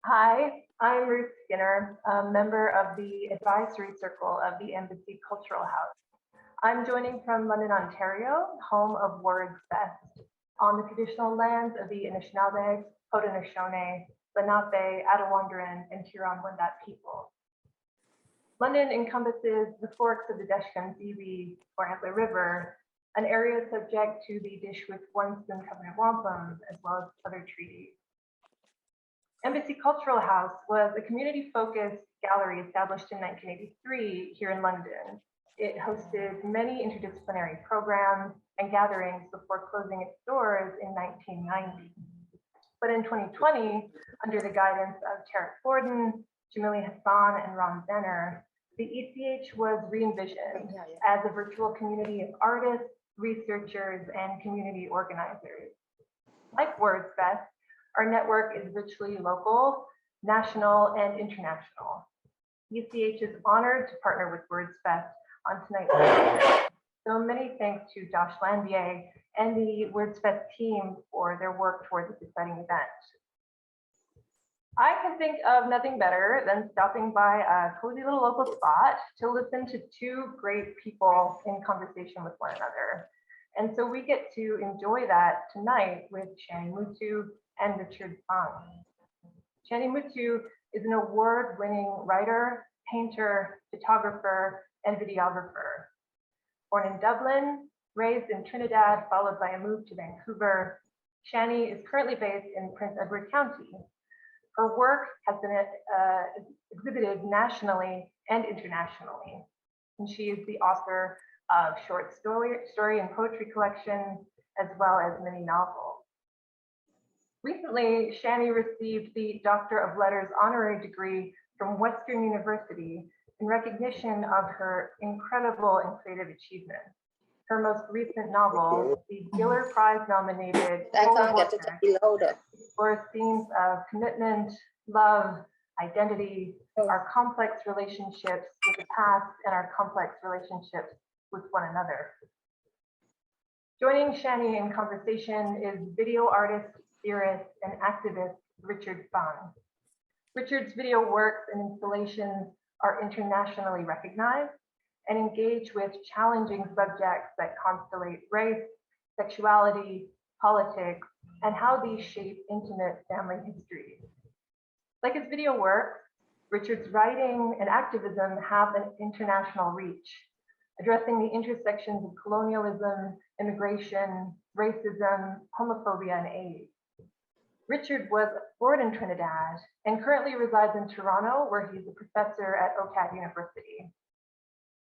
Hi, I'm Ruth Skinner, a member of the advisory circle of the Embassy Cultural House. I'm joining from London, Ontario, home of Words Fest, on the traditional lands of the Anishinaabe, Haudenosaunee, Lenape, Attawandaron, and Huron-Wendat people. London encompasses the forks of the Deschanzibi or Antler River, an area subject to the Dishwith Warmston Covenant Wampum, as well as other treaties. Embassy Cultural House was a community-focused gallery established in 1983 here in London. It hosted many interdisciplinary programs and gatherings before closing its doors in 1990. But in 2020, under the guidance of Tarek Gordon, Jamili Hassan, and Ron Benner, the ECH was re-envisioned as a virtual community of artists, researchers, and community organizers. Like Words Fest, our network is richly local, national, and international. ECH is honored to partner with Words Fest on tonight's program. So many thanks to Josh Landier and the Words Fest team for their work toward this exciting event. I can think of nothing better than stopping by a cozy little local spot to listen to two great people in conversation with one another. And so we get to enjoy that tonight with Shani Mootoo and Richard Fung. Shani Mootoo is an award-winning writer, painter, photographer, and videographer. Born in Dublin, raised in Trinidad, followed by a move to Vancouver, Shani is currently based in Prince Edward County. Her work has been exhibited nationally and internationally, and she is the author of short story and poetry collections, as well as many novels. Recently, Shani received the Doctor of Letters honorary degree from Western University in recognition of her incredible and creative achievements. Her most recent novel, the Giller Prize-nominated Polar Vortex, explores themes of commitment, love, identity, our complex relationships with the past, and our complex relationships with one another. Joining Shani in conversation is video artist, theorist, and activist Richard Fung. Richard's video works and installations are internationally recognized and engage with challenging subjects that constellate race, sexuality, politics, and how these shape intimate family histories. Like his video work, Richard's writing and activism have an international reach, addressing the intersections of colonialism, immigration, racism, homophobia, and AIDS. Richard was born in Trinidad and currently resides in Toronto, where he's a professor at OCAD University.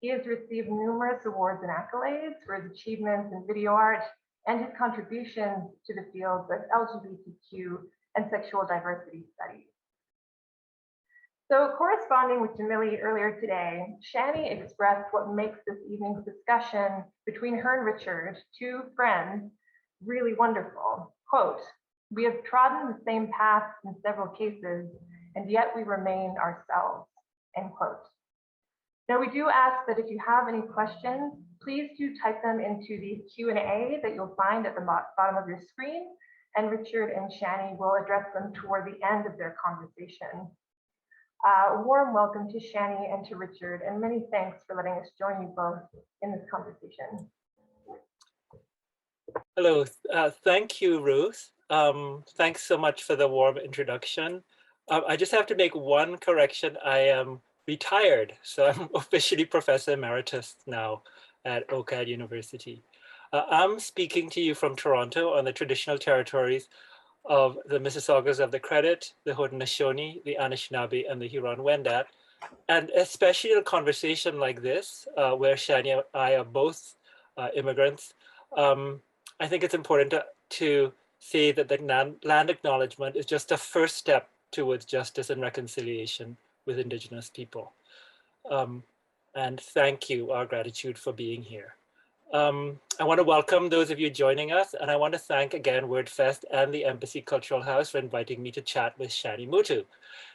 He has received numerous awards and accolades for his achievements in video art and his contributions to the fields of LGBTQ and sexual diversity studies. So corresponding with Jamili earlier today, Shani expressed what makes this evening's discussion between her and Richard, two friends, really wonderful. Quote, "We have trodden the same paths in several cases, and yet we remain ourselves," end quote. Now we do ask that if you have any questions, please do type them into the Q&A that you'll find at the bottom of your screen, and Richard and Shani will address them toward the end of their conversation. A warm welcome to Shani and to Richard, and many thanks for letting us join you both in this conversation. Hello, thank you, Ruth. Thanks so much for the warm introduction. I just have to make one correction. I am retired, so I'm officially Professor Emeritus now at OCAD University. I'm speaking to you from Toronto on the traditional territories of the Mississaugas of the Credit, the Haudenosaunee, the Anishinaabe, and the Huron-Wendat. And especially in a conversation like this, where Shani and I are both immigrants, I think it's important to say that the land acknowledgement is just a first step towards justice and reconciliation with Indigenous people. And thank you, our gratitude for being here. I want to welcome those of you joining us, and I want to thank again WordFest and the Embassy Cultural House for inviting me to chat with Shani Mootoo.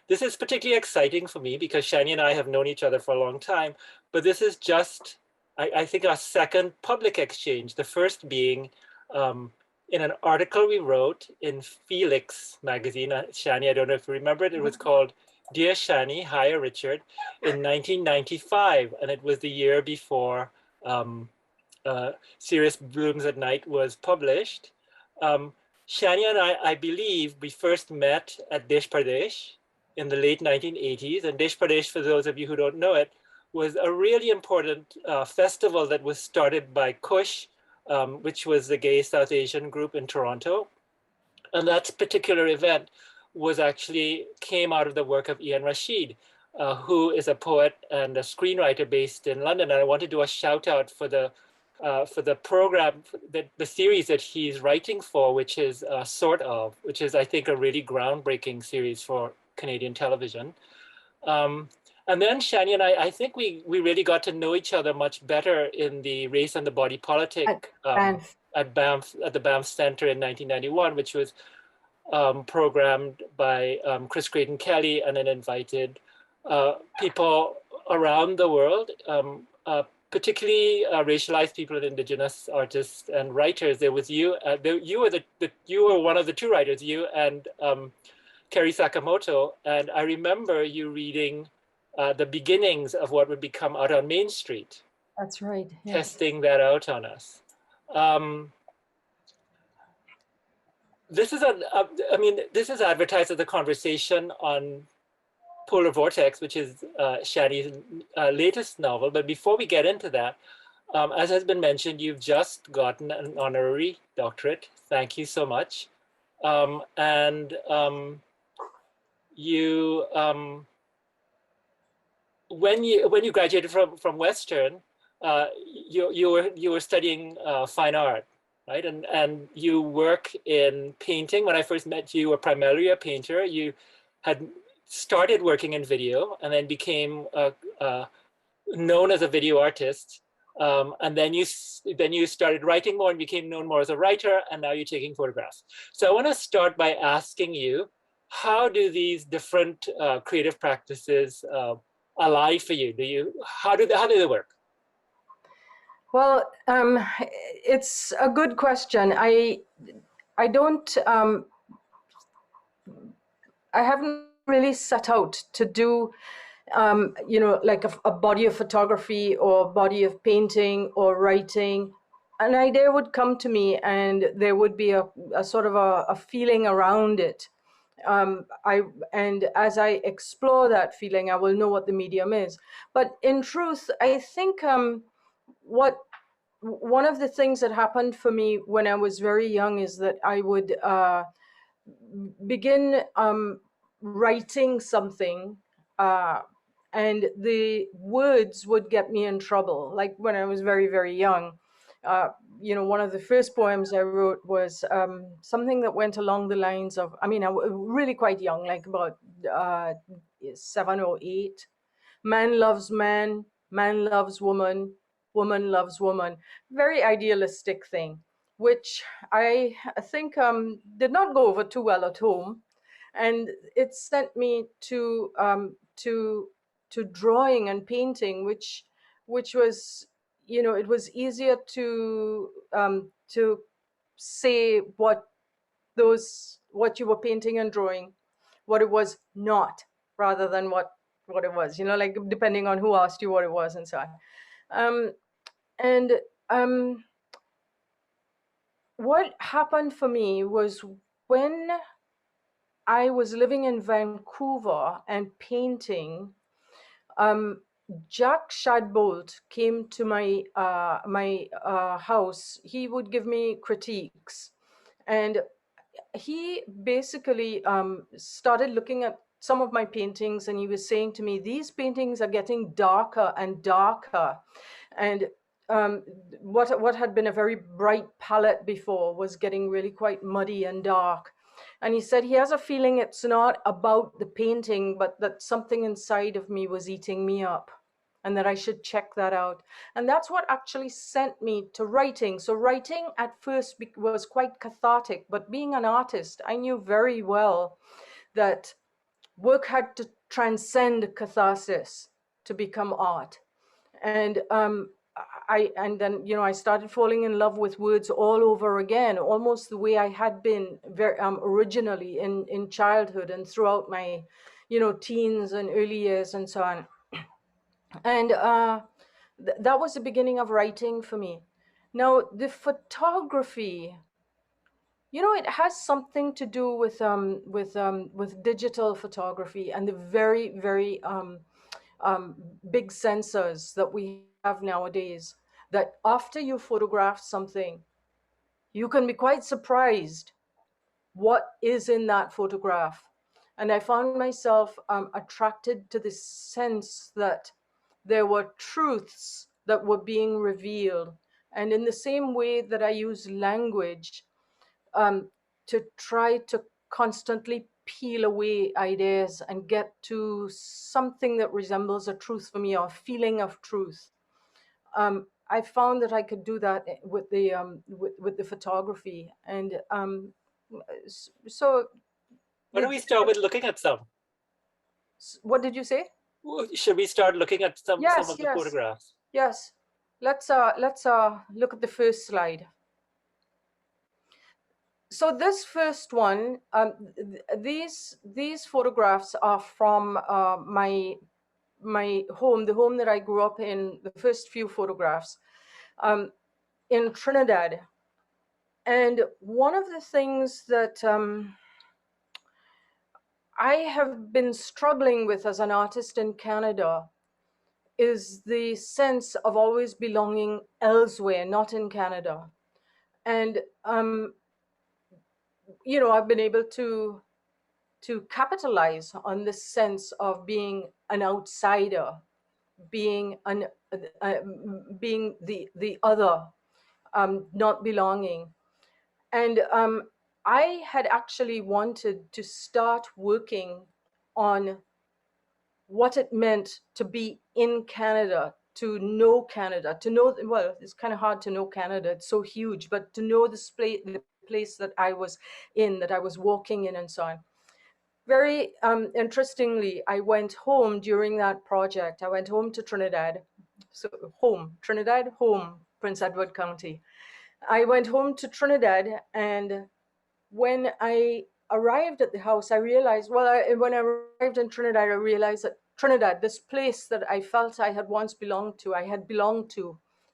This is particularly exciting for me because Shani and I have known each other for a long time, but this is just, I think, our second public exchange, the first being in an article we wrote in Felix magazine. Shani, I don't know if you remember it. It was called Dear Shani, Hire Richard in 1995. And it was the year before Serious Blooms at Night was published. Shani and I believe we first met at Desh Pradesh in the late 1980s. And Desh Pradesh, for those of you who don't know it, was a really important festival that was started by Kush, which was the gay South Asian group in Toronto. And that particular event was actually came out of the work of Ian Rashid, who is a poet and a screenwriter based in London. And I want to do a shout out for the program, the series that he's writing for, which is Sort of, which is, I think, a really groundbreaking series for Canadian television. And then Shani and I think we really got to know each other much better in the Race and the Body Politic at the Banff Center in 1991, which was programmed by Chris Creighton Kelly, and then invited people around the world, particularly racialized people and Indigenous artists and writers. There was you. You were one of the two writers, you and Kerry Sakamoto. And I remember you reading the beginnings of what would become Out on Main Street. That's right. Yes. Testing that out on us. This is this is advertised as a conversation on Polar Vortex, which is Shani's latest novel. But before we get into that, as has been mentioned, you've just gotten an honorary doctorate. Thank you so much. When you graduated from Western, you were studying fine art, right? And you work in painting. When I first met you, you were primarily a painter. You had started working in video and then became known as a video artist. And then you started writing more and became known more as a writer, and now you're taking photographs. So I want to start by asking you, how do these different creative practices ally for you? How do they work? Well, it's a good question. I don't, I haven't really set out to do, like a body of photography or body of painting or writing. An idea would come to me and there would be a sort of a feeling around it. And as I explore that feeling, I will know what the medium is. But in truth, I think one of the things that happened for me when I was very young is that I would begin writing something, and the words would get me in trouble. Like when I was very, very young, one of the first poems I wrote was something that went along the lines of, I was really quite young, like about 7 or 8. Man loves man, man loves woman, woman loves woman. Very idealistic thing, which I think did not go over too well at home. And it sent me to drawing and painting, which was, it was easier to say what you were painting and drawing, what it was not, rather than what it was, like depending on who asked you what it was and so on. What happened for me was when I was living in Vancouver and painting, Jack Shadbolt came to my house. He would give me critiques, and he basically started looking at some of my paintings, and he was saying to me, these paintings are getting darker and darker. And what had been a very bright palette before was getting really quite muddy and dark. And he said he has a feeling it's not about the painting, but that something inside of me was eating me up, and that I should check that out. And that's what actually sent me to writing. So writing at first was quite cathartic, but being an artist, I knew very well that work had to transcend catharsis to become art. And and then, you know, I started falling in love with words all over again, almost the way I had been very originally in childhood and throughout my, you know, teens and early years and so on. And that was the beginning of writing for me. Now, the photography, you know, it has something to do with digital photography and the very, very big sensors that we have nowadays, that after you photograph something, you can be quite surprised what is in that photograph. And I found myself attracted to this sense that there were truths that were being revealed. And in the same way that I use language to try to constantly peel away ideas and get to something that resembles a truth for me, or a feeling of truth. I found that I could do that with the photography, and so. Why don't we start with looking at some? What did you say? Should we start looking at some of the photographs? Yes. Let's look at the first slide. So this first one, these photographs are from my home, the home that I grew up in. The first few photographs in Trinidad, and one of the things that I have been struggling with as an artist in Canada is the sense of always belonging elsewhere, not in Canada. And you know, I've been able to capitalize on this sense of being an outsider, being being the other, not belonging. And I had actually wanted to start working on what it meant to be in Canada, to know Canada, to know, well, it's kind of hard to know Canada, it's so huge, but to know the place that I was in, that I was walking in, and so on. Very interestingly, I went home during that project. I went home to Trinidad. So Trinidad, Prince Edward County. I went home to Trinidad, and when I arrived at the house, I realized, when I arrived in Trinidad, I realized that Trinidad, this place that I felt I had once belonged to,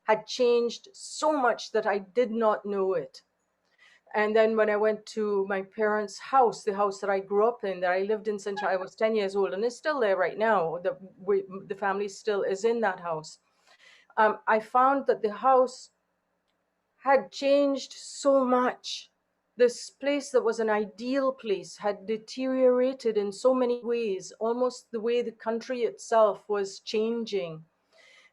had changed so much that I did not know it. And then when I went to my parents' house, the house that I grew up in, that I lived in since I was 10 years old, and it's still there right now, the family still is in that house. I found that the house had changed so much. This place that was an ideal place had deteriorated in so many ways, almost the way the country itself was changing,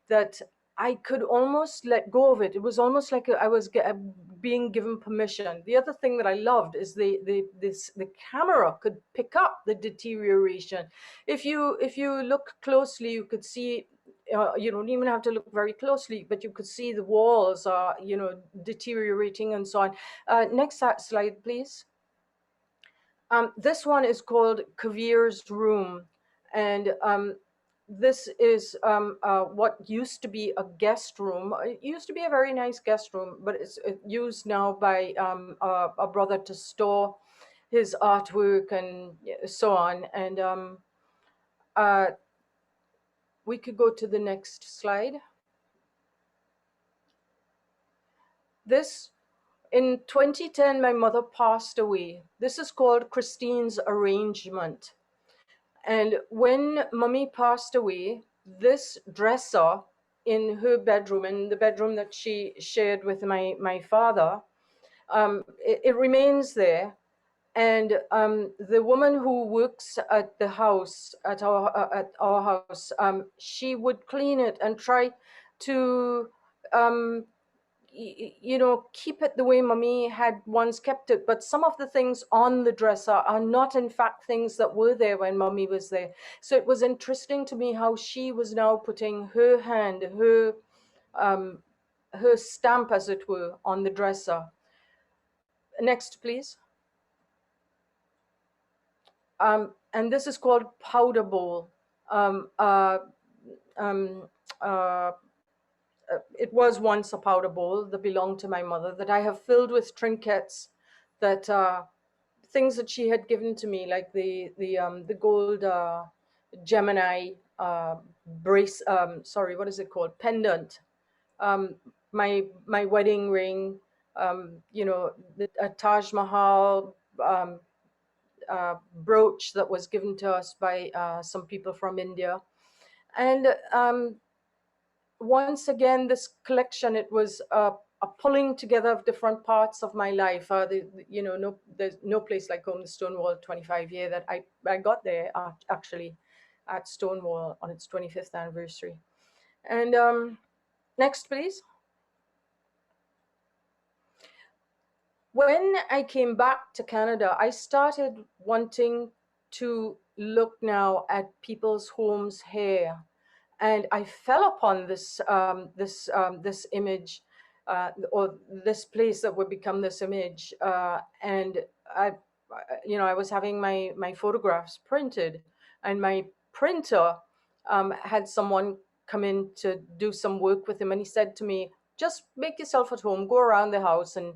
that I could almost let go of it. It was almost like I was being given permission. The other thing that I loved is the camera could pick up the deterioration. If you look closely, you could see. You don't even have to look very closely, but you could see the walls are, you know, deteriorating and so on. Next slide, please. This one is called Kavir's Room, and this is what used to be a guest room. It used to be a very nice guest room, but it's used now by a brother to store his artwork and so on. And we could go to the next slide. This, in 2010, my mother passed away. This is called Christine's Arrangement. And when Mummy passed away, this dresser in her bedroom, in the bedroom that she shared with my father, it remains there. And the woman who works at the house, at our house, she would clean it and try to you know, keep it the way Mummy had once kept it. But some of the things on the dresser are not, in fact, things that were there when Mummy was there. So it was interesting to me how she was now putting her hand, her stamp, as it were, on the dresser. Next, please. And this is called Powder Bowl. it was once a powder bowl that belonged to my mother that I have filled with trinkets, that things that she had given to me, like the gold Gemini brace. Sorry, what is it called? Pendant. My wedding ring. A Taj Mahal brooch that was given to us by some people from India. And once again, this collection, it was a pulling together of different parts of my life. There's no place like home, the Stonewall 25 year that I got there actually at Stonewall on its 25th anniversary. And next, please. When I came back to Canada, I started wanting to look now at people's homes here, and I fell upon this image, or this place that would become this image, and I was having my photographs printed, and my printer had someone come in to do some work with him, and he said to me, "Just make yourself at home, go around the house and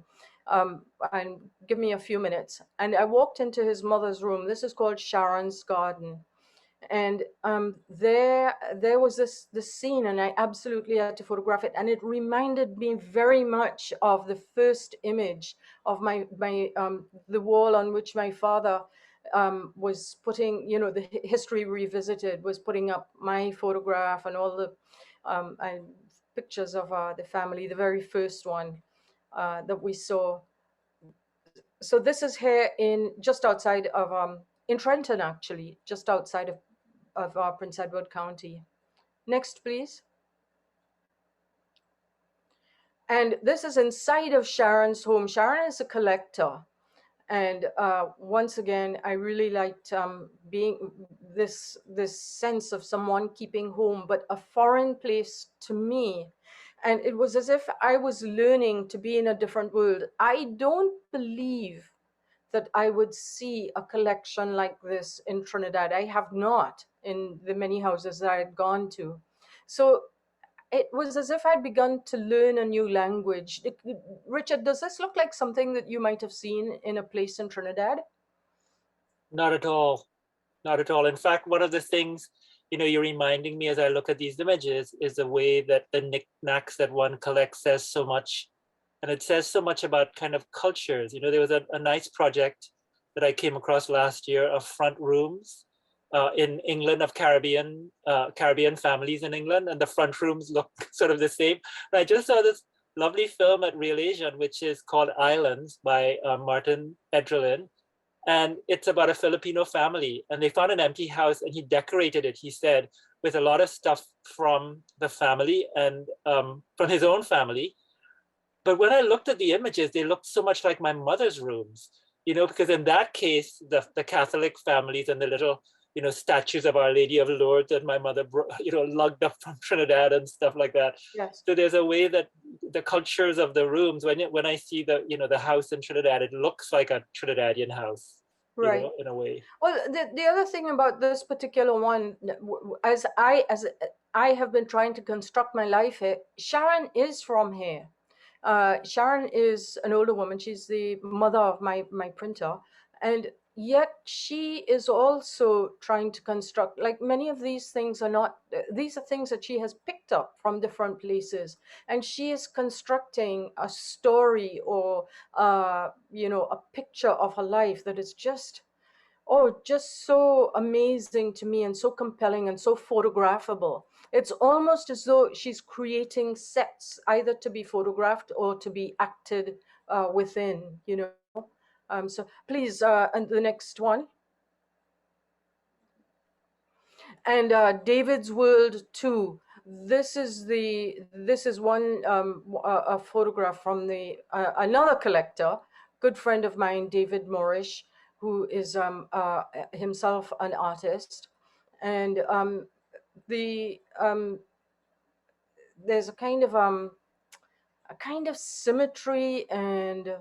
give me a few minutes." And I walked into his mother's room. This is called Sharon's Garden. And there was this scene, and I absolutely had to photograph it. And it reminded me very much of the first image of the wall on which my father was putting, the History Revisited was putting up my photograph and all the and pictures of the family, the very first one that we saw. So this is here just outside of in Trenton, actually, just outside of Prince Edward County. Next, please. And this is inside of Sharon's home. Sharon is a collector. And once again, I really liked being this sense of someone keeping home, but a foreign place to me. And it was as if I was learning to be in a different world. I don't believe that I would see a collection like this in Trinidad. I have not, in the many houses that I had gone to. So it was as if I'd begun to learn a new language. Richard, does this look like something that you might have seen in a place in Trinidad? Not at all. Not at all. In fact, one of the things, you're reminding me as I look at these images is the way that the knickknacks that one collects says so much. And it says so much about kind of cultures. There was a nice project that I came across last year of front rooms in England, of Caribbean families in England, and the front rooms look sort of the same. And I just saw this lovely film at Real Asian, which is called Islands by Martin Edrelin. And it's about a Filipino family, and they found an empty house, and he decorated it, he said, with a lot of stuff from the family and from his own family. But when I looked at the images, they looked so much like my mother's rooms, because in that case, the Catholic families and the little, statues of Our Lady of Lourdes that my mother, lugged up from Trinidad and stuff like that. Yes. So there's a way that the cultures of the rooms, when I see the house in Trinidad, it looks like a Trinidadian house, right, in a way. Well, the other thing about this particular one, as I have been trying to construct my life here, Sharon is from here. Sharon is an older woman. She's the mother of my printer, and yet she is also trying to construct, like, many of these things are not, these are things that she has picked up from different places, and she is constructing a story or a picture of her life that is just so amazing to me, and so compelling and so photographable. It's almost as though she's creating sets either to be photographed or to be acted within, so please, and the next one. And David's World 2. This is one a photograph from another collector, good friend of mine, David Moorish, who is himself an artist, and there's a kind of symmetry and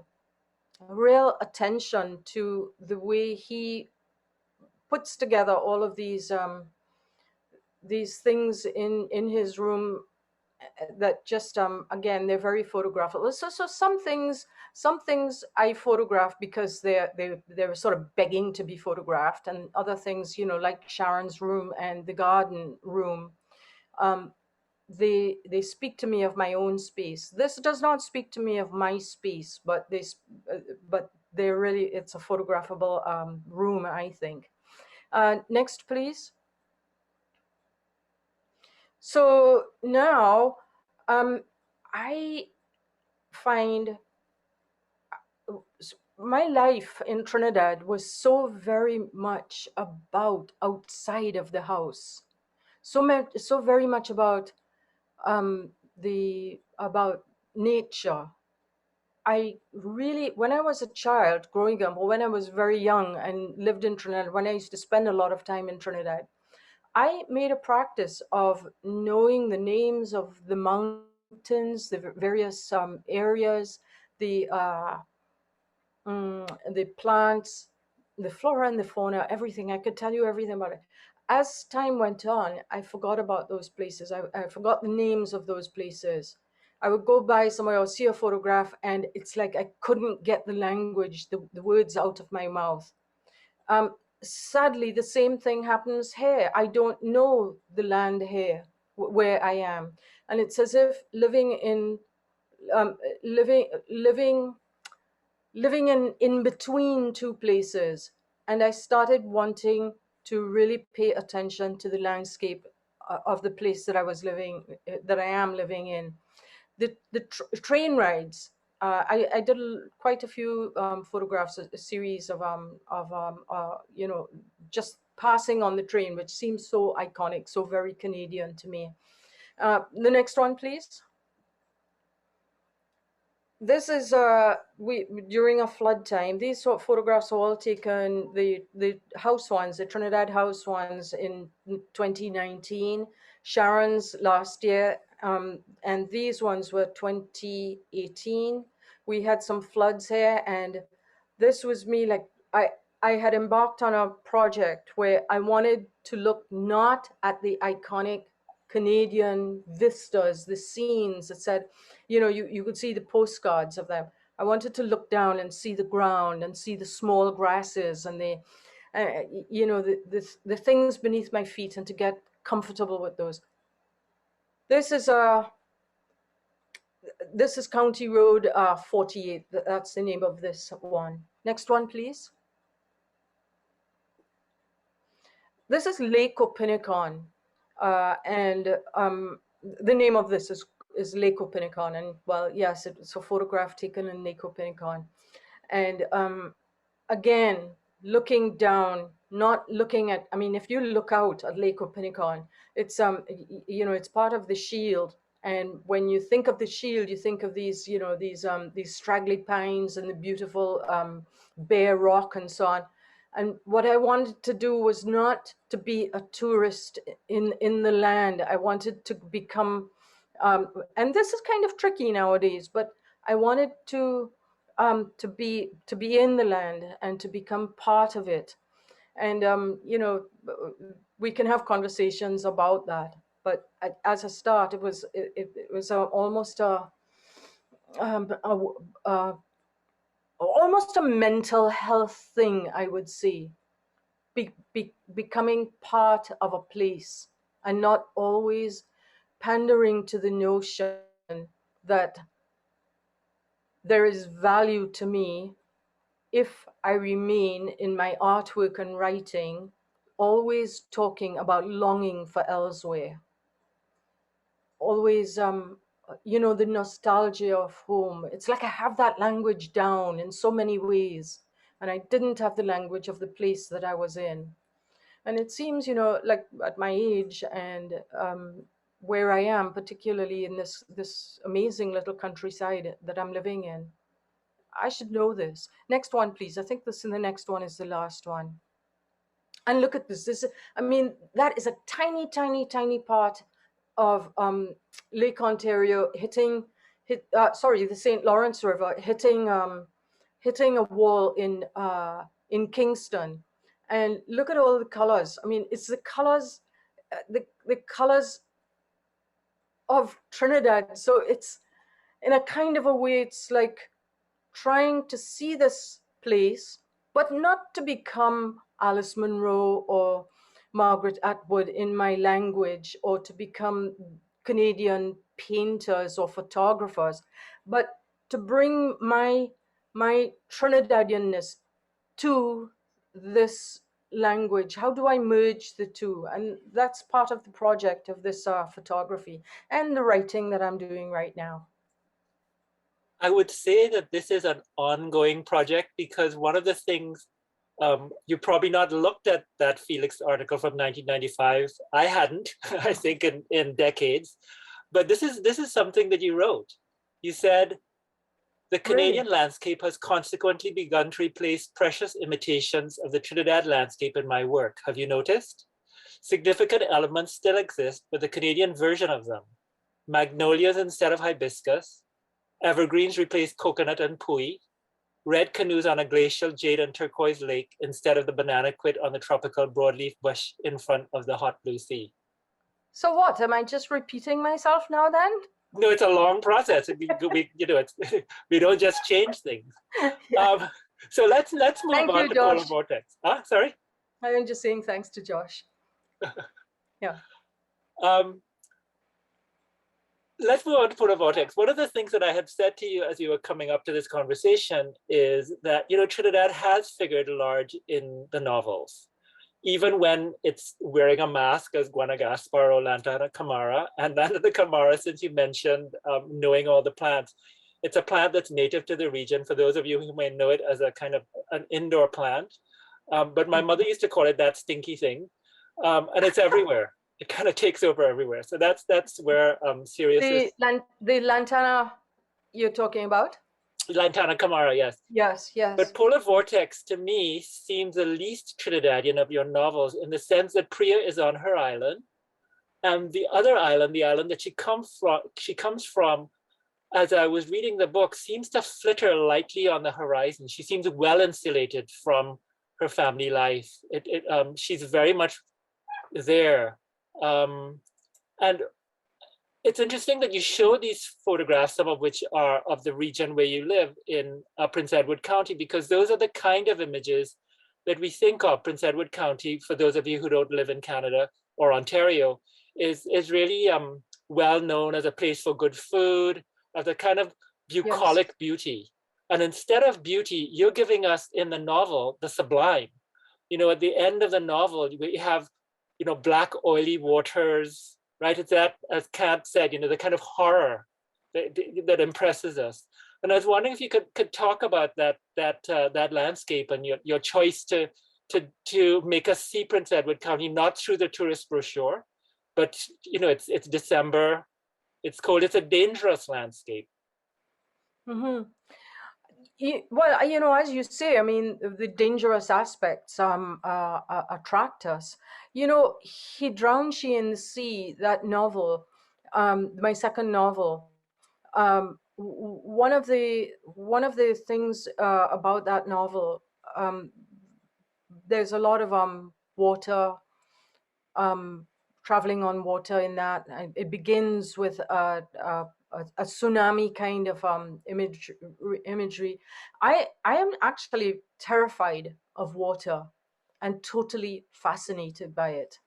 real attention to the way he puts together all of these things in his room, that just again, they're very photographable. So some things I photograph because they're sort of begging to be photographed, and other things, you know, like Sharon's room and the garden room, they speak to me of my own space. This does not speak to me of my space, but they're really, it's a photographable room, I think. Next, please. So now I find my life in Trinidad was so very much about outside of the house, so very much about about nature. I really, when I was a child growing up, or when I was very young and lived in Trinidad, when I used to spend a lot of time in Trinidad, I made a practice of knowing the names of the mountains, the various areas, the the plants, the flora and the fauna, everything. I could tell you everything about it. As time went on, I forgot about those places. I forgot the names of those places. I would go by somewhere, I'll see a photograph, and it's like I couldn't get the language, the words out of my mouth. Sadly, the same thing happens here. I don't know the land here where I am, and it's as if living in living in between two places. And I started wanting to really pay attention to the landscape of the place that I was living, that I am living in. The train rides. I did quite a few photographs, a series of you know, just passing on the train, which seems so iconic, so very Canadian to me. The next one, please. This is during a flood time. These sort of photographs are all taken, the house ones, the Trinidad house ones, in 2019. Sharon's last year, and these ones were 2018. We had some floods here, and this was me, like I had embarked on a project where I wanted to look not at the iconic Canadian vistas, the scenes that said, you know, you could see the postcards of them. I wanted to look down and see the ground and see the small grasses and the, you know, the things beneath my feet, and to get comfortable with those. This is County Road 48. That's the name of this one. Next one, please. This is Lake Opinacon, and the name of this is Lake Opinacon, and well, yes, it's a photograph taken in Lake Opinacon, and again, looking down, not looking at. I mean, if you look out at Lake Opinacon, it's you know, it's part of the shield, and when you think of the shield, you think of these, you know, these straggly pines and the beautiful bare rock and so on. And what I wanted to do was not to be a tourist in the land. I wanted to become, and this is kind of tricky nowadays, but I wanted to be in the land and to become part of it. And you know, we can have conversations about that. But as a start, it was almost almost a mental health thing, I would say. Becoming part of a place and not always pandering to the notion that there is value to me if I remain in my artwork and writing, always talking about longing for elsewhere. Always, you know, the nostalgia of home. It's like I have that language down in so many ways, and I didn't have the language of the place that I was in. And it seems, you know, like at my age and where I am, particularly in this amazing little countryside that I'm living in, I should know this. Next one, please. I think the next one is the last one. And look at this. I mean, that is a tiny, tiny, tiny part of Lake Ontario the St. Lawrence River hitting a wall in Kingston. And look at all the colors. I mean, it's the colors, the colors of Trinidad. So it's, in a kind of a way, it's like trying to see this place, but not to become Alice Munro or Margaret Atwood in my language, or to become Canadian painters or photographers, but to bring my Trinidadianness to this language. How do I merge the two? And that's part of the project of this photography and the writing that I'm doing right now. I would say that this is an ongoing project, because one of the things, you probably not looked at that Felix article from 1995. I hadn't, I think in decades, but this is something that you wrote. You said, the Canadian landscape has consequently begun to replace precious imitations of the Trinidad landscape in my work. Have you noticed? Significant elements still exist, but the Canadian version of them. Magnolias instead of hibiscus, evergreens replace coconut and pui, red canoes on a glacial jade and turquoise lake instead of the banana quid on the tropical broadleaf bush in front of the hot blue sea. So what, am I just repeating myself now then? No, it's a long process. We don't just change things. Yeah. So let's move on to Polar Vortex. Sorry? I'm just saying thanks to Josh. Yeah. Let's move on to Polar Vortex. One of the things that I had said to you as you were coming up to this conversation is that, Trinidad has figured large in the novels, even when it's wearing a mask as Guana Gaspar or Lantana Camara. And Lantana Camara, since you mentioned knowing all the plants, it's a plant that's native to the region, for those of you who may know it as a kind of an indoor plant. But my mother used to call it that stinky thing. And it's everywhere. It kind of takes over everywhere. So that's where seriousness. The Lantana you're talking about? Lantana Camara, yes. Yes, yes. But Polar Vortex, to me, seems the least Trinidadian of your novels, in the sense that Priya is on her island, and the other island, the island that she comes from, as I was reading the book, seems to flitter lightly on the horizon. She seems well insulated from her family life. She's very much there. And it's interesting that you show these photographs, some of which are of the region where you live in Prince Edward County, because those are the kind of images that we think of. Prince Edward County, for those of you who don't live in Canada or Ontario, is really well known as a place for good food, as a kind of bucolic beauty. And instead of beauty, you're giving us in the novel the sublime. At the end of the novel, we have, black oily waters, right? It's that, as Kant said, the kind of horror that impresses us. And I was wondering if you could talk about that landscape and your choice to make us see Prince Edward County, not through the tourist brochure, but it's December, it's cold, it's a dangerous landscape. Mm-hmm. Well, as you say, I mean, the dangerous aspects attract us. He Drowned She in the Sea, that novel, my second novel. One of the things about that novel, there's a lot of water, traveling on water in that. It begins with a tsunami kind of imagery. I am actually terrified of water and totally fascinated by it.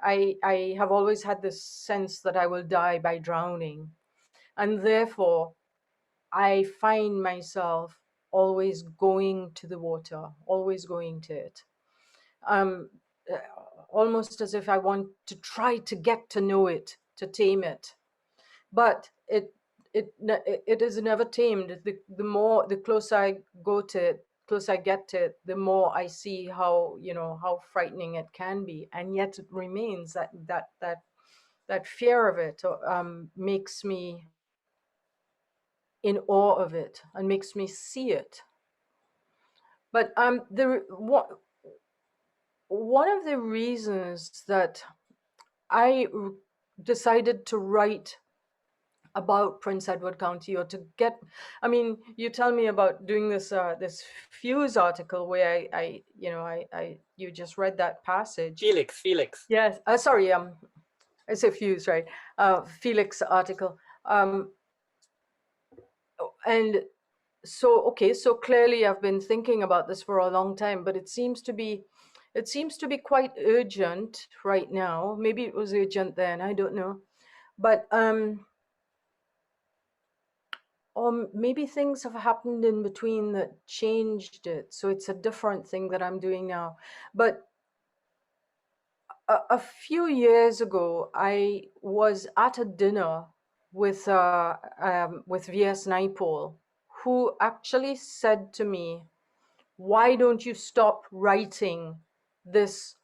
I have always had this sense that I will die by drowning, and therefore I find myself always going to the water, always going to it. Almost as if I want to try to get to know it, to tame it. But it is never tamed. The closer I go to it, closer I get to it, the more I see how frightening it can be, and yet it remains that fear of it makes me in awe of it and makes me see it. But one of the reasons that I decided to write about Prince Edward County, or to get, you tell me about doing this this Fuse article where you just read that passage. Felix. Yes. Sorry. I say Fuse, right? Felix article. And so, okay, so clearly I've been thinking about this for a long time, but it seems to be quite urgent right now. Maybe it was urgent then, I don't know. But or maybe things have happened in between that changed it. So it's a different thing that I'm doing now. But a few years ago, I was at a dinner with V.S. Naipaul, who actually said to me, why don't you stop writing this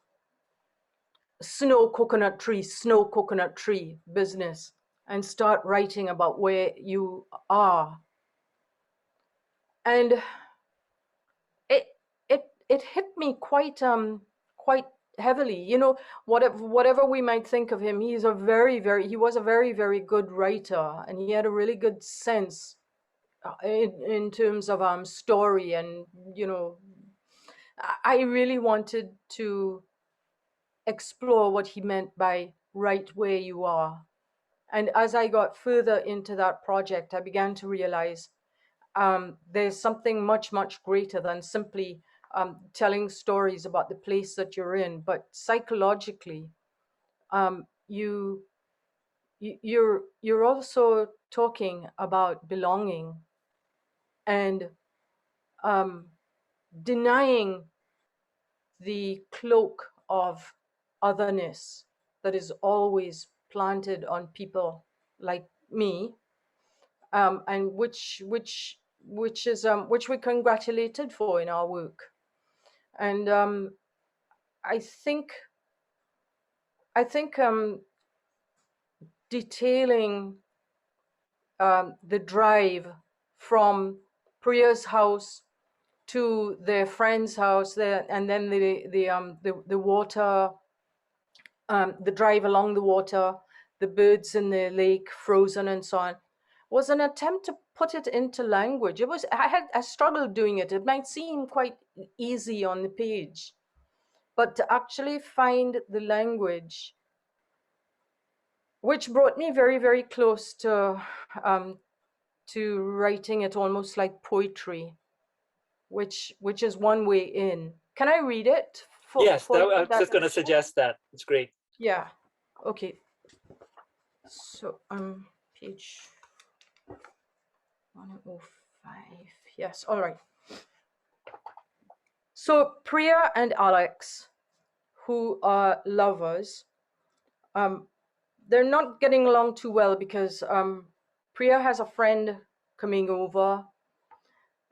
snow coconut tree business and start writing about where you are? And it hit me quite heavily. You know, whatever we might think of him, he was a very, very good writer, and he had a really good sense in terms of story. And you know, I really wanted to explore what he meant by right where you are. And as I got further into that project, I began to realize there's something much, much greater than simply telling stories about the place that you're in, but psychologically, you're also talking about belonging and denying the cloak of otherness that is always planted on people like me, and which we're congratulated for in our work. And I think detailing the drive from Priya's house to their friend's house there, and then the water, the drive along the water, the birds in the lake frozen and so on, was an attempt to put it into language. I struggled doing it. It might seem quite easy on the page, but to actually find the language, which brought me very, very close to writing it almost like poetry, which is one way in. Can I read it? Yes, I was just going to suggest that. It's great. Yeah. Okay. So page 105. Yes. All right. So Priya and Alex, who are lovers, they're not getting along too well because Priya has a friend coming over,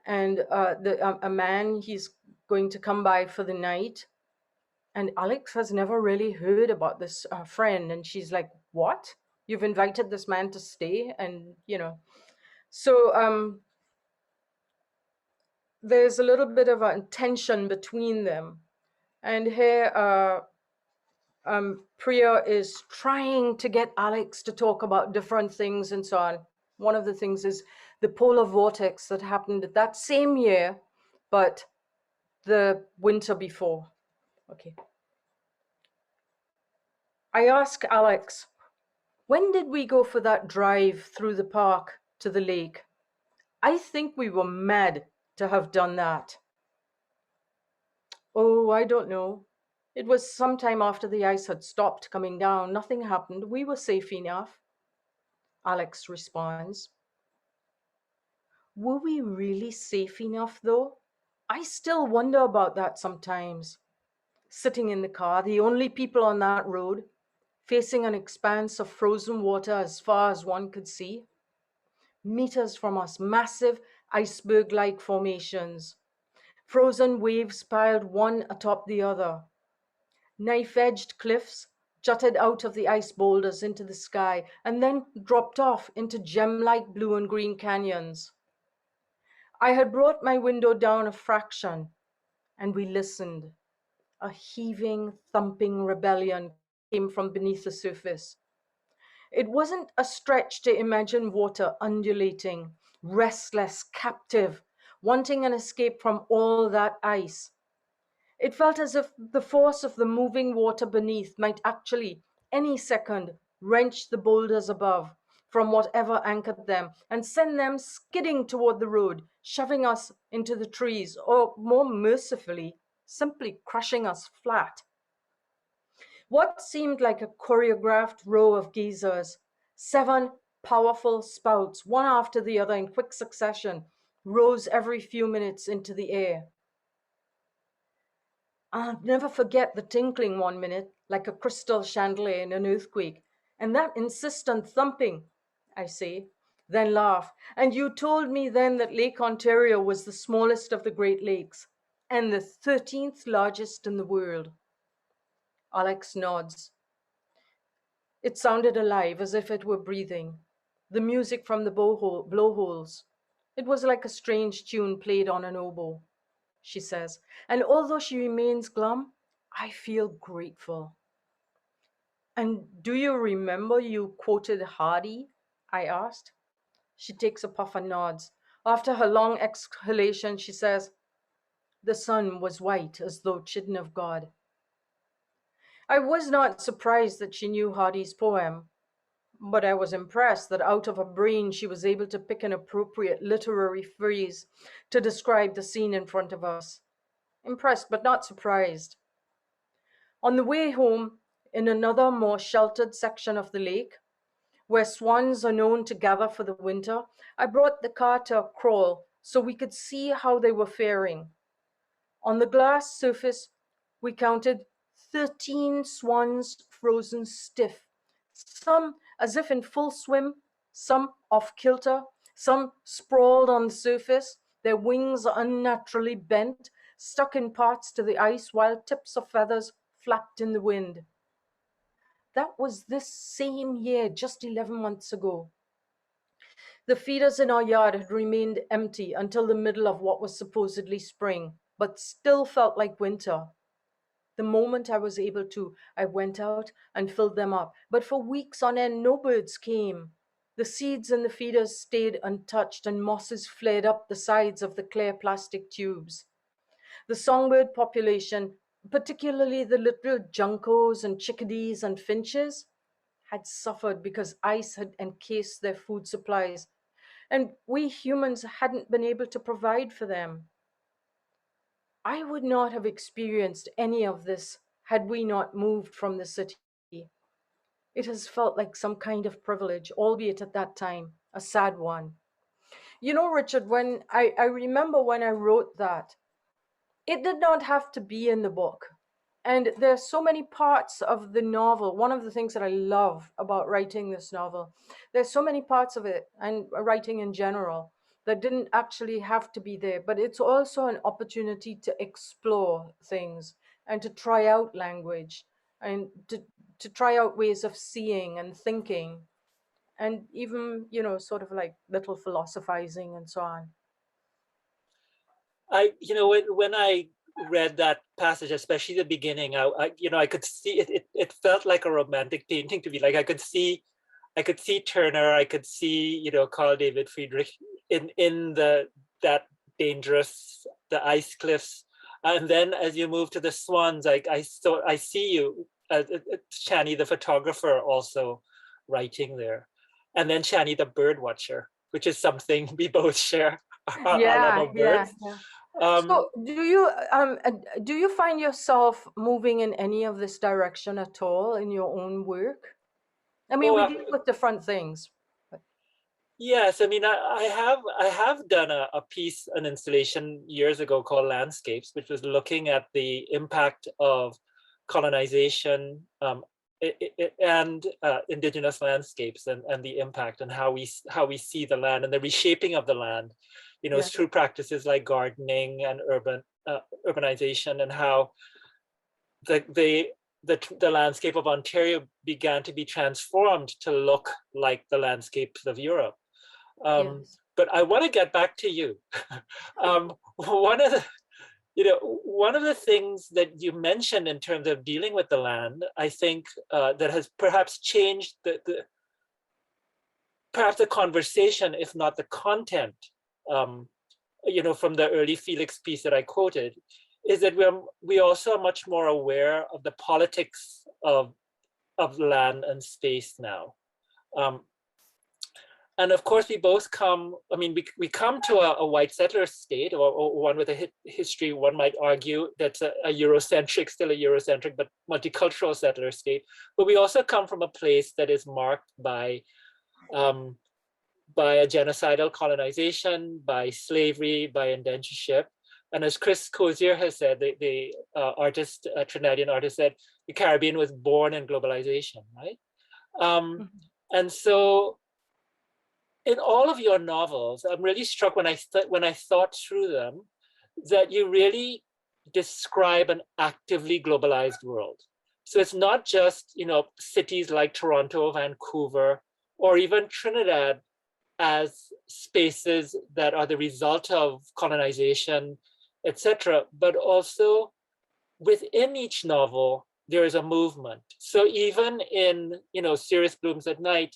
and a man, he's going to come by for the night. And Alex has never really heard about this friend. And she's like, what? You've invited this man to stay? And, you know, so there's a little bit of a tension between them. And here, Priya is trying to get Alex to talk about different things and so on. One of the things is the Polar Vortex that happened that same year, but the winter before. Okay. I ask Alex, when did we go for that drive through the park to the lake? I think we were mad to have done that. Oh, I don't know. It was sometime after the ice had stopped coming down. Nothing happened. We were safe enough. Alex responds. Were we really safe enough, though? I still wonder about that sometimes. Sitting in the car, the only people on that road, facing an expanse of frozen water as far as one could see. Meters from us, massive iceberg-like formations. Frozen waves piled one atop the other. Knife-edged cliffs jutted out of the ice boulders into the sky and then dropped off into gem-like blue and green canyons. I had brought my window down a fraction, and we listened. A heaving, thumping rebellion came from beneath the surface. It wasn't a stretch to imagine water undulating, restless, captive, wanting an escape from all that ice. It felt as if the force of the moving water beneath might actually any second wrench the boulders above from whatever anchored them and send them skidding toward the road, shoving us into the trees, or more mercifully, simply crushing us flat. What seemed like a choreographed row of geysers, 7 powerful spouts, one after the other in quick succession, rose every few minutes into the air. I'll never forget the tinkling one minute, like a crystal chandelier in an earthquake, and that insistent thumping, I say, then laugh. And you told me then that Lake Ontario was the smallest of the Great Lakes and the 13th largest in the world. Alex nods. It sounded alive, as if it were breathing. The music from the blowholes. It was like a strange tune played on an oboe, she says. And although she remains glum, I feel grateful. And do you remember you quoted Hardy? I asked. She takes a puff and nods. After her long exhalation, she says, the sun was white as though chidden of God. I was not surprised that she knew Hardy's poem, but I was impressed that out of her brain she was able to pick an appropriate literary phrase to describe the scene in front of us. Impressed, but not surprised. On the way home, in another more sheltered section of the lake, where swans are known to gather for the winter, I brought the car to a crawl so we could see how they were faring. On the glass surface, we counted 13 swans frozen stiff, some as if in full swim, some off kilter, some sprawled on the surface, their wings unnaturally bent, stuck in parts to the ice while tips of feathers flapped in the wind. That was this same year, just 11 months ago. The feeders in our yard had remained empty until the middle of what was supposedly spring, but still felt like winter. The moment I was able to, I went out and filled them up, but for weeks on end, no birds came. The seeds in the feeders stayed untouched and mosses flared up the sides of the clear plastic tubes. The songbird population, particularly the little juncos and chickadees and finches, had suffered because ice had encased their food supplies, and we humans hadn't been able to provide for them. I would not have experienced any of this had we not moved from the city. It has felt like some kind of privilege, albeit at that time, a sad one. You know, Richard, when I remember when I wrote that, it did not have to be in the book. And there's so many parts of the novel. One of the things that I love about writing this novel, there's so many parts of it, and writing in general, that didn't actually have to be there. But it's also an opportunity to explore things and to try out language and to try out ways of seeing and thinking and even, you know, sort of like little philosophizing and so on. When I read that passage, especially the beginning, I could see it. It felt like a romantic painting to me. Like I could see Turner, I could see, Carl David Friedrich in that dangerous, the ice cliffs, and then as you move to the swans, I see you, Shani, the photographer, also writing there, and then Shani, the bird watcher, which is something we both share. Our love of birds. Yeah. So do you find yourself moving in any of this direction at all in your own work? I mean, we deal with different things. Yes, I mean, I have done a piece, an installation years ago called Landscapes, which was looking at the impact of colonization and indigenous landscapes and the impact and how we see the land and the reshaping of the land, through practices like gardening and urbanization, and how the landscape of Ontario began to be transformed to look like the landscapes of Europe. Yes. But I want to get back to you. One of the things that you mentioned in terms of dealing with the land, I think that has perhaps changed perhaps the conversation, if not the content, from the early Felix piece that I quoted, is that we also are much more aware of the politics of of land and space now. And of course, we both come, I mean, we come to a white settler state, or one with a history, one might argue, that's a Eurocentric, still a Eurocentric, but multicultural settler state. But we also come from a place that is marked by a genocidal colonization, by slavery, by indentureship. And as Chris Cozier has said, the artist, Trinidadian artist, said the Caribbean was born in globalization, right? And so in all of your novels, I'm really struck when I thought through them, that you really describe an actively globalized world. So it's not just, you know, cities like Toronto, Vancouver, or even Trinidad as spaces that are the result of colonization, etc. But also within each novel, there is a movement. So even in, you know, Sirius Blooms at Night,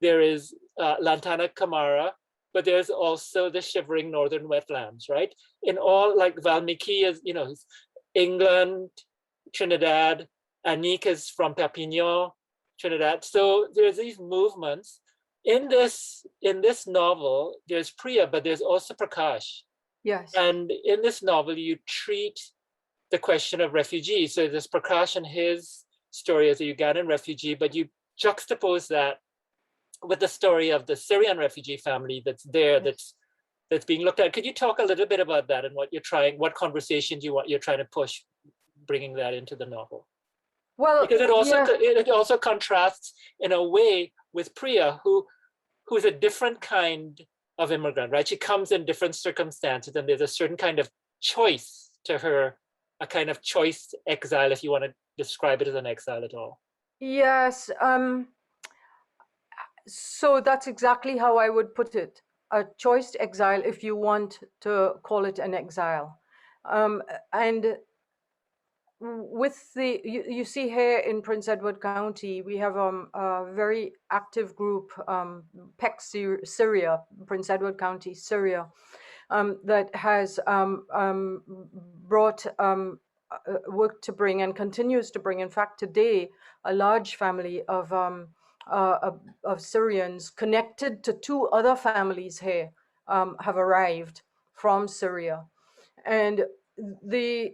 there is Lantana Camara, but there's also the shivering northern wetlands, right? In all, like Valmiki is, you know, England, Trinidad, Anik is from Perpignan, Trinidad. So there's these movements. In this novel, there's Priya, but there's also Prakash. Yes. And in this novel, you treat the question of refugees. So there's Prakash and his story as a Ugandan refugee, but you juxtapose that with the story of the Syrian refugee family that's there, Yes. that's being looked at. Could you talk a little bit about that and what conversations you're trying to push, bringing that into the novel? Well, Because yeah. it also contrasts in a way with Priya, who's a different kind of immigrant, right? She comes in different circumstances, and there's a certain kind of choice to her, a kind of choice exile, if you want to describe it as an exile at all. Yes. So that's exactly how I would put it. A choiced exile, if you want to call it an exile. And with you see here in Prince Edward County, we have a very active group, PEC Syria, Prince Edward County, Syria, that has brought work to bring and continues to bring. In fact, today, a large family of Syrians connected to two other families here have arrived from Syria. And the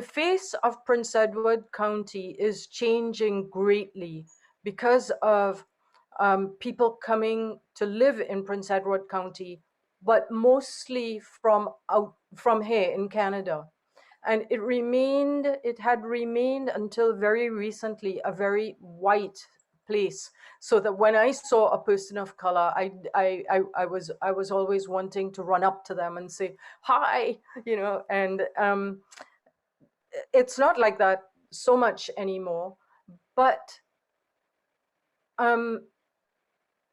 face of Prince Edward County is changing greatly because of people coming to live in Prince Edward County, but mostly from here in Canada. And it had remained until very recently a very white place. So that when I saw a person of color, I was always wanting to run up to them and say, hi, you know, and it's not like that so much anymore. But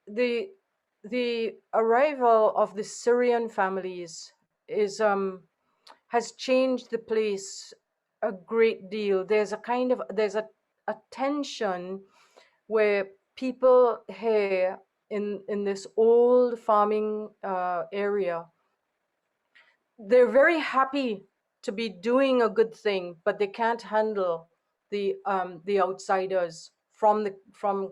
the arrival of the Syrian families has changed the place a great deal. There's a tension where people here in this old farming area, they're very happy to be doing a good thing, but they can't handle the outsiders from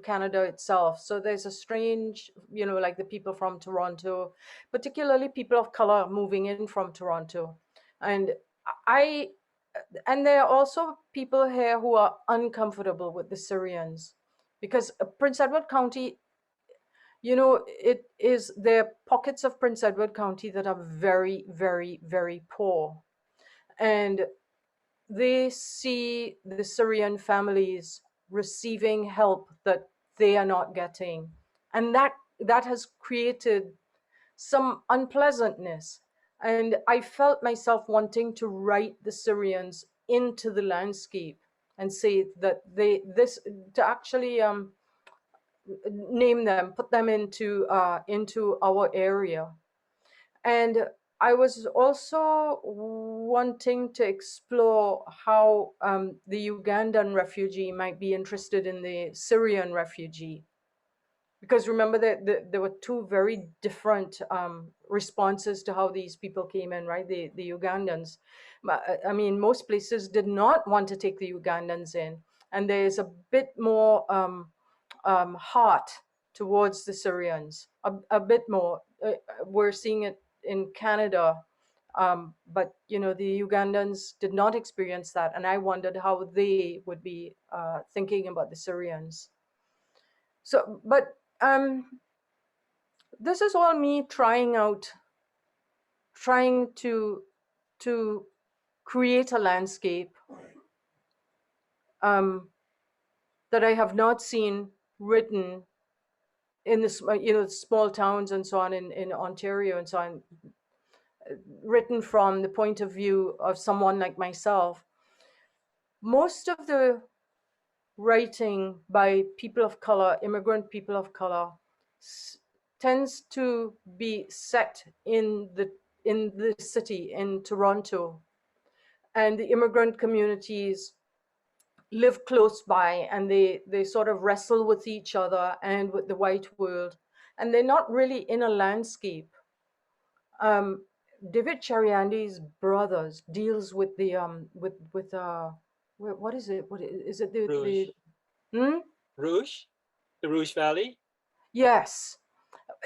Canada itself. So there's a strange, you know, like the people from Toronto, particularly people of color moving in from Toronto. And there are also people here who are uncomfortable with the Syrians, because Prince Edward County, you know, there are pockets of Prince Edward County that are very, very, very poor. And they see the Syrian families receiving help that they are not getting. And that has created some unpleasantness. And I felt myself wanting to write the Syrians into the landscape and say that to actually name them, put them into our area. And I was also wanting to explore how the Ugandan refugee might be interested in the Syrian refugee. Because remember that there were two very different responses to how these people came in, right? The Ugandans. I mean, most places did not want to take the Ugandans in, and there's a bit more heart towards the Syrians, a bit more. We're seeing it in Canada, but you know, the Ugandans did not experience that, and I wondered how they would be thinking about the Syrians. So, but this is all me trying to create a landscape that I have not seen written in this, you know, small towns and so on in Ontario and so on, written from the point of view of someone like myself. Most of the writing by people of color, immigrant people of color, tends to be set in the city, in Toronto, and the immigrant communities live close by, and they sort of wrestle with each other and with the white world, and they're not really in a landscape. David Chariandi's Brothers deals with the what is it? What is it? Rouge. Rouge, the Rouge Valley. Yes,